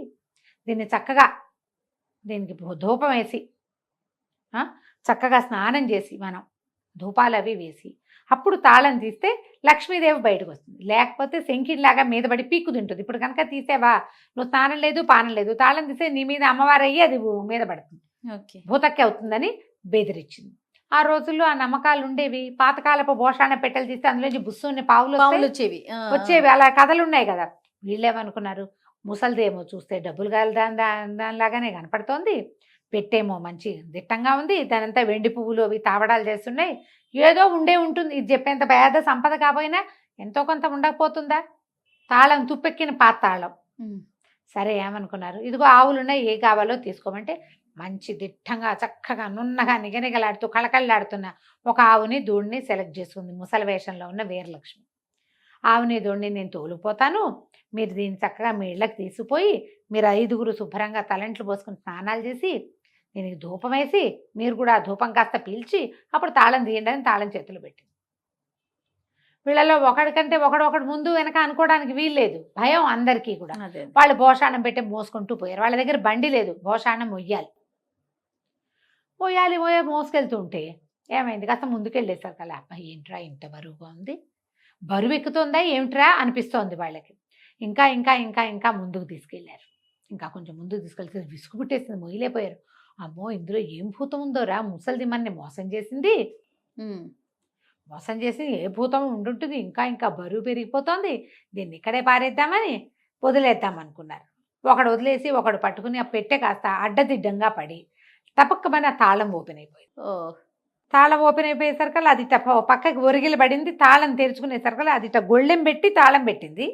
దీన్ని చక్కగా దీనికి ధూపం వేసి చక్కగా స్నానం చేసి మనం ధూపాలు అవి వేసి అప్పుడు తాళం తీస్తే లక్ష్మీదేవి బయటకు వస్తుంది, లేకపోతే శంకిలాగా మీద పడి పీక్కు తింటుంది. ఇప్పుడు కనుక తీసేవా, నువ్వు స్నానం లేదు పానం లేదు, తాళం తీస్తే నీ మీద అమ్మవారు అయ్యి అది మీద పడుతుంది, భూతక్కి అవుతుందని బెదిరించింది. ఆ రోజుల్లో ఆ నమ్మకాలు ఉండేవి. పాతకాలపు భోషాణ పెట్టెలు తీస్తే అందులోంచి బుస్సుని పావులు వచ్చేవి, అలా కథలు ఉన్నాయి కదా. వీళ్ళేమనుకున్నారు, ముసలిదేమో చూస్తే డబ్బులు కాదు దానిలాగానే కనపడుతోంది, పెట్టేమో మంచి దిట్టంగా ఉంది, దానంతా వెండి పువ్వులు అవి తావడాలు చేస్తున్నాయి, ఏదో ఉంటుంది, ఇది చెప్పేంత పేద సంపద కాకపోయినా ఎంతో కొంత ఉండకపోతుందా, తాళం తుప్పెక్కిన పాత తాళం. సరే ఏమనుకున్నారు, ఇదిగో ఆవులున్నాయి, ఏ కావాలో తీసుకోమంటే మంచి దిట్టంగా చక్కగా నున్నగా నిగనిగలాడుతూ కళకళలాడుతున్న ఒక ఆవుని దూడిని సెలెక్ట్ చేసుకుంది ముసలి వేషంలో ఉన్న వీరలక్ష్మి. ఆవుని దూడిని నేను తోలిపోతాను, మీరు దీన్ని చక్కగా మీ ఇళ్ళకి తీసుకుపోయి మీరు 5 శుభ్రంగా తలంట్లు పోసుకుని స్నానాలు చేసి దీనికి ధూపం వేసి మీరు కూడా ఆ ధూపం కాస్త పీల్చి అప్పుడు తాళం తీయండి అని తాళం చేతులు పెట్టింది. వీళ్ళలో ఒకడికంటే ఒకడు ముందు వెనక అనుకోవడానికి వీల్లేదు, భయం అందరికీ కూడా. వాళ్ళు భోషాణం పెట్టి మోసుకుంటూ పోయారు. వాళ్ళ దగ్గర బండి లేదు, భోషాణం మొయ్యాలి మోసుకెళ్తూ ఉంటే ఏమైంది, కాస్త ముందుకెళ్ళేసరికి అలా అబ్బాయి ఏంట్రా ఇంత బరువుగా ఉంది, బరువు ఎక్కుతుందా ఏమిట్రా అనిపిస్తోంది వాళ్ళకి. ఇంకా ఇంకా ఇంకా ఇంకా ముందుకు తీసుకెళ్లారు. ఇంకా కొంచెం ముందుకు తీసుకెళ్తే విసుగు పుట్టేసింది, మొయ్యలేపోయారు. అమ్మో ఇందులో ఏం భూతం ఉందోరా, ముసలిది మనని మోసం చేసింది, మోసం చేసి ఏ భూతం ఉండుంటుంది, ఇంకా ఇంకా బరువు పెరిగిపోతుంది, దీన్ని ఇక్కడే పారేద్దామని వదిలేద్దామనుకున్నారు. ఒకడు వదిలేసి ఒకడు పట్టుకుని ఆ పెట్టె కాస్త అడ్డదిడ్డంగా పడి తపక్కమని ఆ తాళం ఓపెన్ అయిపోయింది. తాళం ఓపెన్ అయిపోయేసరికల్లా అది పక్కకి ఒరిగిలి పడింది. తాళం తెరుచుకునేసరికల్లా అది గొళ్ళెం పెట్టి తాళం పెట్టింది.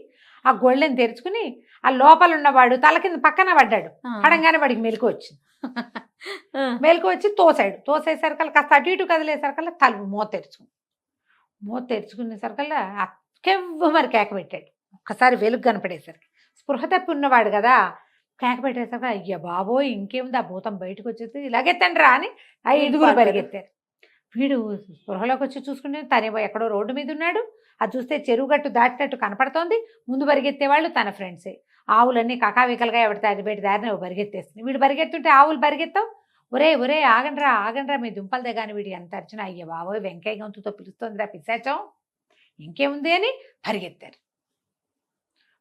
ఆ గొళ్ళెం తెరుచుకుని ఆ లోపల ఉన్నవాడు తల కింద పక్కన పడ్డాడు. పడంగానే వాడికి మెలకు వచ్చింది. మెలకు వచ్చి తోసేసరికల్లా కాస్త అటు ఇటు కదిలేసరికల్లా తలుపు మూత తెరుచుకునేసరికల్లా కెవ్వ మరి కేక పెట్టాడు. ఒక్కసారి వెలుగు కనపడేసరికి స్పృహ తప్పి ఉన్నవాడు కదా, కేక పెట్టేసరికి అయ్య బాబోయ్ ఇంకేముంది, ఆ భూతం బయటకు వచ్చేసి ఇలాగెత్తండి రా అని 5 పరిగెత్తారు. వీడు స్పృహలోకి వచ్చి చూసుకుంటే తనే ఎక్కడో రోడ్డు మీద ఉన్నాడు. అది చూస్తే చెరువు గట్టు దాటినట్టు కనపడుతోంది. ముందు పరిగెత్తేవాళ్ళు తన ఫ్రెండ్సే. ఆవులన్నీ కకావికలుగా ఎవరి దారి బయట దారిని పరిగెత్తేస్తుంది. వీడు పరిగెత్తుంటే ఆవులు పరిగెత్తావు, ఒరే ఒరే ఆగండ్రా ఆగండ్రా మీ దుంపల దగ్గర వీడి ఎంత అర్చన అయ్య బాబోయ్ వెంకయ్య గొంతుతో పిలుస్తోందిరా పిశాచం ఇంకేముంది అని పరిగెత్తారు.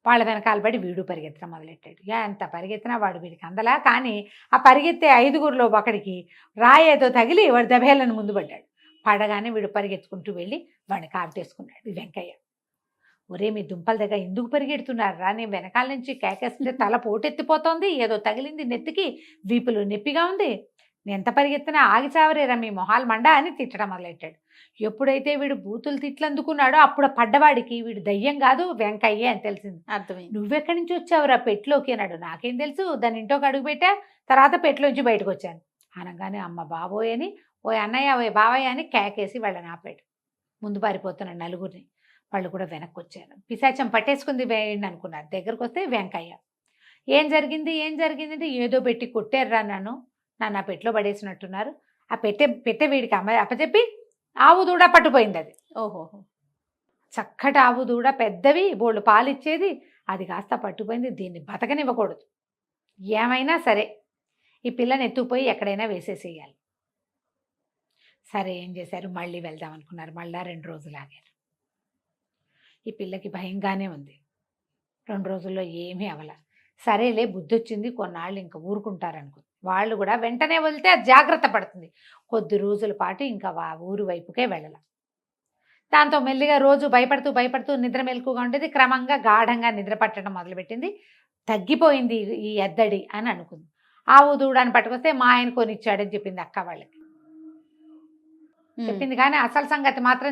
వాళ్ళ వెనకాల పడి వీడు పరిగెత్తడం మొదలెట్టాడు. ఎంత పరిగెత్తినా వాడు వీడికి అందలా. కానీ ఆ పరిగెత్తే 5గురిలో ఒకడికి రాయేదో తగిలి వాడు దెబ్బేళ్ళని ముందు పడ్డాడు. పడగానే వీడు పరిగెత్తుకుంటూ వెళ్ళి వాడిని కాపుటేసుకున్నాడు వెంకయ్య. ఒరే మీ దుంపల దగ్గర ఎందుకు పరిగెడుతున్నారు రా, నేను వెనకాల నుంచి కేకేస్తుంటే తల పోటెత్తిపోతోంది, ఏదో తగిలింది నెత్తికి, వీపులు నొప్పిగా ఉంది, నేను ఎంత పరిగెత్తినా ఆగి చావరేరా మీ మొహాలు మండ అని తిట్టడం మొదలెట్టాడు. ఎప్పుడైతే వీడు బూతులు తిట్లు అందుకున్నాడో అప్పుడు పడ్డవాడికి వీడు దయ్యం కాదు వెంకయ్య అని తెలిసింది. అర్థమైంది. నువ్వెక్కడి నుంచి వచ్చావురా పెట్టిలోకి అన్నాడు. నాకేం తెలుసు, దాని ఇంట్లోకి అడుగు పెట్టా, తర్వాత పెట్టిలోంచి బయటకు వచ్చాను అనగానే అమ్మ బాబోయ్ అని ఓ అన్నయ్య ఓ బావయ్య అని కేకేసి వాళ్ళని ఆపాడు. ముందు పారిపోతున్నాడు నలుగురిని. వాళ్ళు కూడా వెనక్కి వచ్చారు. పిశాచం పట్టేసుకుంది వేయండి అనుకున్నారు. దగ్గరకు వస్తే వెంకయ్య. ఏం జరిగింది అంటే ఏదో పెట్టి కొట్టారురా నన్ను ఆ పెట్టెలో పడేసినట్టున్నారు. ఆ పెట్టె వీడికి అప్పచెప్పి ఆవు దూడ పట్టుపోయింది. అది ఓహోహో. చక్కటి ఆవు దూడ, పెద్దవి, బోళ్ళు పాలిచ్చేది, అది కాస్త పట్టుపోయింది. దీన్ని బతకనివ్వకూడదు, ఏమైనా సరే ఈ పిల్లని ఎత్తుకుపోయి ఎక్కడైనా వేసేసేయాలి. సరే ఏం చేశారు, మళ్ళీ వెళ్దాం అనుకున్నారు. మళ్ళా 2 రోజులు ఆగారు. ఈ పిల్లకి భయంగానే ఉంది. 2 రోజుల్లో ఏమీ అవల. సరేలే బుద్ధి వచ్చింది, కొన్నాళ్ళు ఇంకా ఊరుకుంటారనుకుంది. వాళ్ళు కూడా వెంటనే వెళ్తే అది జాగ్రత్త పడుతుంది. కొద్ది రోజుల పాటు ఇంకా ఊరు వైపుకే వెళ్ళాల. దాంతో మెల్లిగా రోజు భయపడుతూ నిద్ర మెలకుగా ఉండేది. క్రమంగా గాఢంగా నిద్ర పట్టడం మొదలుపెట్టింది. తగ్గిపోయింది ఈ ఎద్దడి అని అనుకుంది. ఆవు దూడని పట్టుకొస్తే మా ఆయన కొనిచ్చాడని చెప్పింది అక్క వాళ్ళకి. చెప్పింది కానీ అసలు సంగతి మాత్రం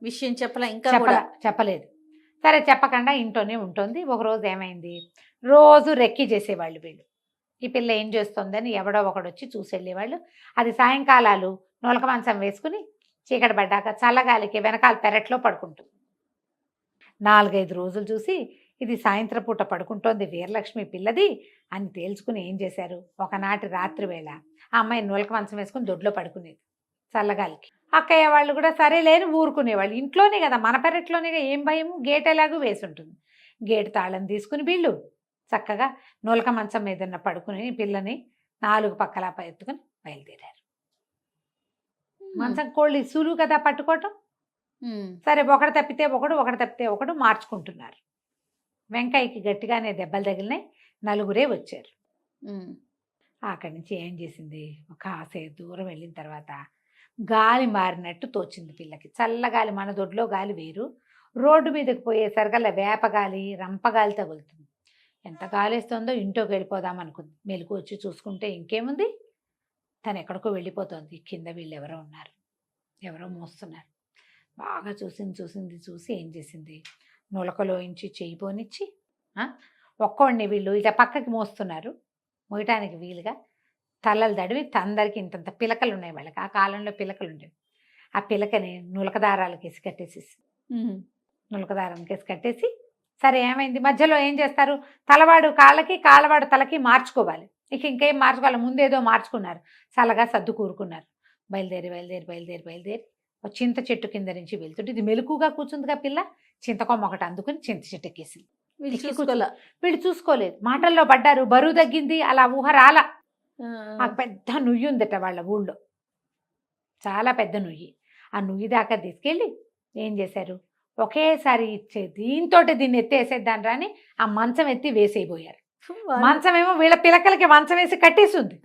విషయం చెప్పలేదు. సరే చెప్పకుండా ఇంట్లోనే ఉంటుంది. ఒకరోజు ఏమైంది, రోజు రెక్కి చేసేవాళ్ళు వీళ్ళు. ఈ పిల్ల ఏం చేస్తుందని ఎవడో ఒకడు వచ్చి చూసి వెళ్ళేవాళ్ళు. అది సాయంకాలాలు నొలక మంచం వేసుకుని చీకటి పడ్డాక చల్లగాలికి వెనకాల పెరట్లో పడుకుంటుంది. 4-5 రోజులు చూసి ఇది సాయంత్రం పూట పడుకుంటోంది వీరలక్ష్మి పిల్లది అని తేల్చుకుని ఏం చేశారు, ఒకనాటి రాత్రి వేళ ఆ అమ్మాయి నొలక మంచం వేసుకుని దొడ్లో పడుకునేది చల్లగాలికి. అక్కయ్య వాళ్ళు కూడా సరే లేని ఊరుకునేవాళ్ళు. ఇంట్లోనే కదా, మన పెరట్లోనే, ఏం భయము, గేట్ ఎలాగూ వేసి ఉంటుంది. గేటు తాళం తీసుకుని వీళ్ళు చక్కగా నూలక మంచం మీద పడుకుని పిల్లని 4 పక్కలా ఎత్తుకుని బయలుదేరారు. మంచం కోళ్ళు సులువు కదా పట్టుకోవటం. సరే ఒకటి తప్పితే ఒకడు మార్చుకుంటున్నారు. వెంకయ్యకి గట్టిగానే దెబ్బలు తగిలినాయి. 4గురే వచ్చారు. అక్కడి నుంచి ఏం చేసింది, కాసేపు దూరం వెళ్ళిన తర్వాత గాలి మారినట్టు తోచింది పిల్లకి. చల్లగాలి, మన దొడ్లో గాలి వేరు, రోడ్డు మీదకి పోయేసరికల్లా వేపగాలి, రంపగాలి తగులుతుంది. ఎంత గాలేస్తుందో ఇంట్లోకి వెళ్ళిపోదాం అనుకుంది. మెలకు వచ్చి చూసుకుంటే ఇంకేముంది, తను ఎక్కడికో వెళ్ళిపోతుంది. కింద వీళ్ళు ఎవరో మోస్తున్నారు. బాగా చూసి ఏం చేసింది, నులకలోంచి చెయ్యి పోనిచ్చి ఒక్కోడిని వీళ్ళు ఇలా పక్కకి మోస్తున్నారు, మోయటానికి వీలుగా తలలు దడివి అందరికి ఇంతంత పిలకలు ఉన్నాయి వాళ్ళకి. ఆ కాలంలో పిలకలు ఉండేవి. ఆ పిలకని నులకదారాలకి వేసి కట్టేసేసి నులకదారానికి వేసి కట్టేసి సరే ఏమైంది, మధ్యలో ఏం చేస్తారు, తలవాడు కాళ్ళకి కాళ్ళవాడు తలకి మార్చుకోవాలి. ఇంకేం మార్చుకోవాలి, ముందేదో మార్చుకున్నారు. చల్లగా సర్దు కూరుకున్నారు. బయలుదేరి ఒక చింత చెట్టు కింద నుంచి వెళ్తుంటే, ఇది మెలకుగా కూర్చుందిగా పిల్ల, చింతకొమ్మ ఒకటి అందుకుని చింత చెట్టు ఎక్కేసింది. వీళ్ళు చూసుకోలేదు, మాటల్లో పడ్డారు. బరువు తగ్గింది, అలా ఊహ రాల. ఆ పెద్ద నుయ్యి ఉందట వాళ్ళ ఊళ్ళో, చాలా పెద్ద నుయ్యి. ఆ నుయ్యి దాకా తీసుకెళ్ళి ఏం చేశారు, ఒకేసారి దీన్ని ఎత్తేసేద్దాని రాని ఆ మంచం ఎత్తి వేసేయబోయారు. మంచం ఏమో వీళ్ళ పిలకలకి మంచం వేసి కట్టేసింది.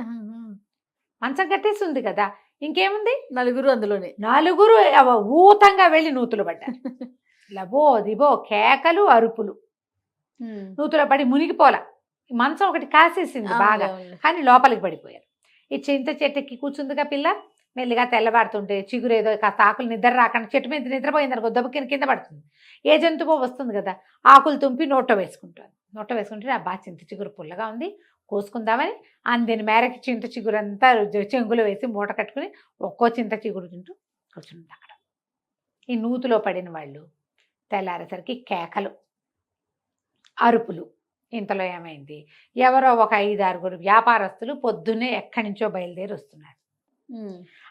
మంచం కట్టేసింది కదా, ఇంకేముంది, 4 అందులోనే 4 ఊతంగా వెళ్ళి నూతులు పడ్డారు. లబో దిబో కేకలు, అరుపులు. నూతులో పడి మునిగిపోలా. మంచం ఒకటి కాసేసింది బాగా, కానీ లోపలికి పడిపోయారు. ఈ చింత చెట్టుకి కూర్చుందిగా పిల్ల. మెల్లిగా తెల్లబారుతుంటే చిగురేదో కాస్త ఆకులు నిద్ర రాకుండా చెట్టు మీద నిద్రపోయింది అనుకో, దెబ్బకి కింద పడుతుంది. ఏ జంతువు వస్తుంది కదా, ఆకులు తుంపి నోట్లో వేసుకుంటే అబ్బా చింత చిగురు పుల్లగా ఉంది, కోసుకుందామని అందిన మేరకి చింత చిగురు అంతా చెంగులో వేసి మూట కట్టుకుని ఒక్కో చింత చిగురు తింటూ కూర్చుంది అక్కడ. ఈ నూతులో పడిన వాళ్ళు తెల్లారేసరికి కేకలు, అరుపులు. ఇంతలో ఏమైంది, ఎవరో ఒక 5-6 వ్యాపారస్తులు పొద్దున్నే ఎక్కడి నుంచో బయలుదేరి వస్తున్నారు.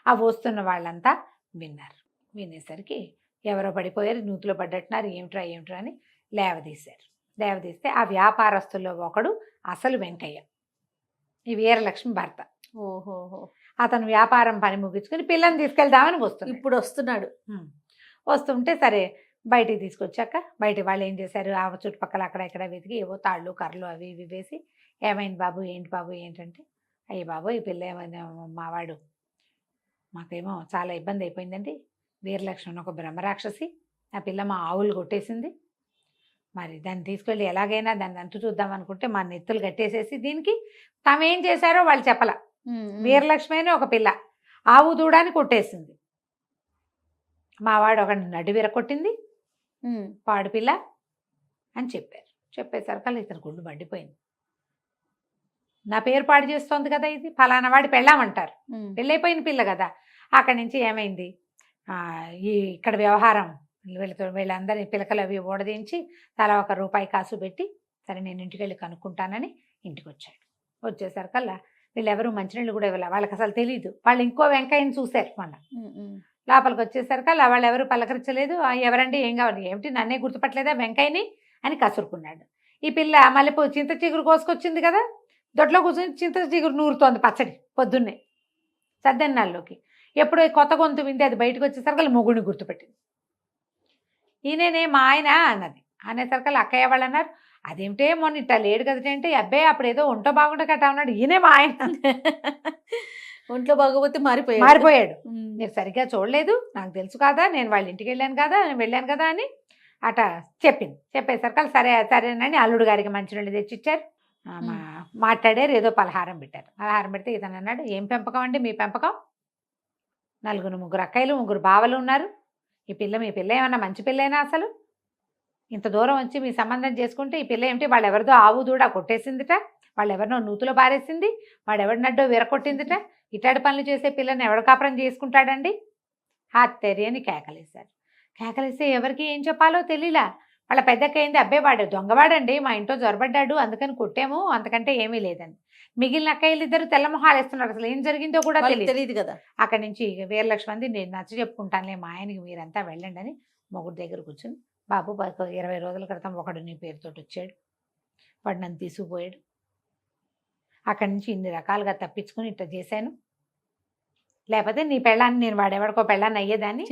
ఆ వస్తున్న వాళ్ళంతా విన్నారు. వినేసరికి ఎవరో పడిపోయారు, నూతులో పడ్డట్టున్నారు, ఏమిట్రా అని లేవదీస్తే ఆ వ్యాపారస్తుల్లో ఒకడు అసలు వెంకయ్య, ఈ వీరలక్ష్మి భర్త. ఓహోహో. అతను వ్యాపారం పని ముగించుకుని పిల్లని తీసుకెళ్దామని వస్తున్నాడు. ఇప్పుడు వస్తున్నాడు. వస్తుంటే సరే బయటికి తీసుకొచ్చాక బయట వాళ్ళు ఏం చేశారు, ఆ చుట్టుపక్కల అక్కడ ఇక్కడ వెతికి ఏవో తాళ్ళు కర్రలు అవి ఇవి వేసి, ఏమైంది బాబు ఏంటి బాబు ఏంటంటే, అయ్యి బాబు ఈ పిల్ల ఏమైనా మావాడు మాకేమో చాలా ఇబ్బంది అయిపోయిందండి, వీరలక్ష్మి ఒక బ్రహ్మరాక్షసి, ఆ పిల్ల మా ఆవులు కొట్టేసింది, మరి దాన్ని తీసుకెళ్ళి ఎలాగైనా దాన్ని అంతు చూద్దాం అనుకుంటే మా నెత్తులు కట్టేసేసి దీనికి తామేం చేశారో వాళ్ళు చెప్పల. వీరలక్ష్మి అని ఒక పిల్ల ఆవు దూడాన్ని కొట్టేసింది, మావాడు ఒక నడి విరకొట్టింది పాడు పిల్ల అని చెప్పారు. చెప్పేసరికి ఇతను గుండు మండిపోయింది. నా పేరు పాడు చేస్తోంది కదా, ఇది ఫలానా వాడి పెళ్ళామంటారు, పెళ్ళైపోయిన పిల్ల కదా. అక్కడి నుంచి ఏమైంది, ఇక్కడ వ్యవహారం వీళ్ళందరినీ పిలకలు అవి ఓడదించి తలా ₹1 కాసు పెట్టి, సరే నేను ఇంటికి వెళ్ళి కనుక్కుంటానని ఇంటికి వచ్చాడు. వచ్చేసరికల్లా వీళ్ళెవరూ మంచినీళ్ళు కూడా ఇవ్వాలి, వాళ్ళకి అసలు తెలీదు. వాళ్ళు ఇంకో వెంకయ్యని చూశారు. మొన్న లోపలికి వచ్చేసరికల్లా వాళ్ళు ఎవరు పలకరించలేదు. ఎవరండి ఏం కావాలి, ఏమిటి నన్నే గుర్తుపట్టలేదా వెంకయ్యని అని కసురుకున్నాడు. ఈ పిల్ల మల్లెపూ చింత చిగురు కోసుకొచ్చింది కదా, దొడ్లో కూర్చొని చింత చిగురు నూరుతోంది పచ్చడి పొద్దున్నే సద్దెన్నాల్లోకి. ఎప్పుడో కొత్త గొంతు వింది, అది బయటకు వచ్చేసరికి మొగుడిని గుర్తుపెట్టింది. ఈయననే మా ఆయన అన్నది. అనేసరికల్లా అక్కయ్య వాళ్ళు అన్నారు, అదేమిటే మొన్న ఇట్లా లేడు కదంటే, అబ్బాయి అప్పుడు ఏదో ఒంటో బాగుంటే కట్టా ఉన్నాడు, ఈయనే మా ఆయన. ఒంట్లో బాగోపోతే మారిపోయాడు, మీరు సరిగ్గా చూడలేదు, నాకు తెలుసు కదా, నేను వాళ్ళ ఇంటికి వెళ్ళాను కదా అని అట చెప్పింది. చెప్పేసరికి సరేనని అల్లుడు గారికి మంచినీళ్ళు తెచ్చిచ్చారు. మాట్లాడారు, ఏదో పలహారం పెట్టారు. పలహారం పెడితే ఇతను అన్నాడు, ఏం పెంపకం అండి మీ పెంపకం, 4 అక్కయ్యలు 3 బావలు ఉన్నారు, ఈ పిల్ల మీ పిల్ల ఏమన్నా మంచి పిల్లైనా, అసలు ఇంత దూరం వచ్చి మీ సంబంధం చేసుకుంటే ఈ పిల్ల ఏమిటి, వాళ్ళు ఎవరిదో ఆవు దూడ కొట్టేసిందిట, వాళ్ళు ఎవరినో నూతులో పారేసింది, వాడు ఎవరినడ్డో విరకొట్టిందిట, ఇట్లాంటి పనులు చేసే పిల్లని ఎవడ కాపురం చేసుకుంటాడండి, హాత్తెరి అని కేకలేశారు. కేకలేస్తే ఎవరికి ఏం చెప్పాలో తెలియలా. వాళ్ళ పెద్దకైంది, అబ్బాయి వాడు దొంగవాడండి, మా ఇంట్లో జొరబడ్డాడు అందుకని కొట్టాము, అంతకంటే ఏమీ లేదని. మిగిలిన అక్కయ్యలు ఇద్దరు తెల్లమొహాలు వేస్తున్నారు, అసలు ఏం జరిగిందో కూడా తెలియదు కదా. అక్కడి నుంచి వీరలక్ష్మి అంది, నేను నచ్చ చెప్పుకుంటానులే మా ఆయనకి, మీరంతా వెళ్ళండి అని మొగుడు దగ్గర కూర్చుని, బాబు 20 రోజుల క్రితం ఒకడు నీ పేరుతోటి వచ్చాడు, వాడు నన్ను తీసుకుపోయాడు, అక్కడి నుంచి ఇన్ని రకాలుగా తప్పించుకుని ఇట్లా చేశాను, లేకపోతే నీ పెళ్ళాన్ని నేను వాడెవడికో పెళ్ళాన్ని అయ్యేదాన్ని,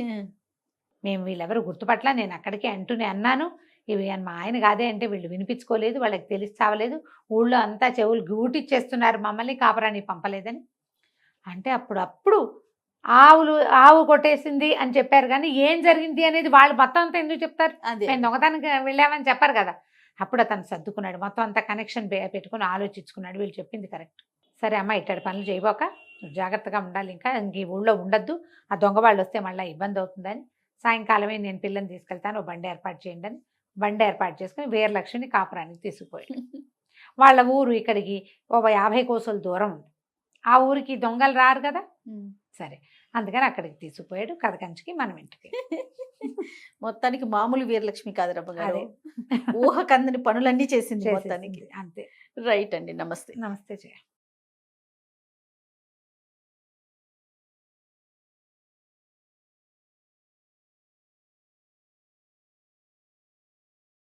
మేము వీళ్ళెవరు గుర్తుపట్ల, నేను అక్కడికి అంటూనే అన్నాను, ఇవి మా ఆయన కాదే అంటే వీళ్ళు వినిపించుకోలేదు, వాళ్ళకి తెలిసి చావలేదు, ఊళ్ళో అంతా చెవులు గూటిచ్చేస్తున్నారు మమ్మల్ని, కాపురాన్ని పంపలేదని అంటే అప్పుడు ఆవు కొట్టేసింది అని చెప్పారు. కానీ ఏం జరిగింది అనేది వాళ్ళు మొత్తం అంతా ఎందుకు చెప్తారు, మేము దొంగతనానికి వెళ్ళామని చెప్పారు కదా. అప్పుడు అతను సర్దుకున్నాడు, మొత్తం అంతా కనెక్షన్ పెట్టుకుని ఆలోచించుకున్నాడు, వీళ్ళు చెప్పింది కరెక్ట్, సరే అమ్మ ఇట్లాంటి పనులు చేయబోక జాగ్రత్తగా ఉండాలి, ఇంకా ఈ ఊళ్ళో ఉండొద్దు, ఆ దొంగ వాళ్ళు వస్తే మళ్ళీ ఇబ్బంది అవుతుందని, సాయంకాలమే నేను పిల్లని తీసుకెళ్తాను, బండి ఏర్పాటు చేయండి అని బండి ఏర్పాటు చేసుకుని వీరలక్ష్మిని కాపురానికి తీసుకుపోయాడు. వాళ్ళ ఊరు ఇక్కడికి 50 కోసల దూరం ఉంది, ఆ ఊరికి దొంగలు రారు కదా, సరే అందుకని అక్కడికి తీసుకుపోయాడు. కథ కంచికి మనం ఇంటికి. మొత్తానికి మామూలు వీరలక్ష్మి కాదు రమ్మగారు, ఊహకందని పనులన్నీ చేసింది మొత్తానికి. అంతే. రైట్ అండి, నమస్తే. నమస్తే జయ.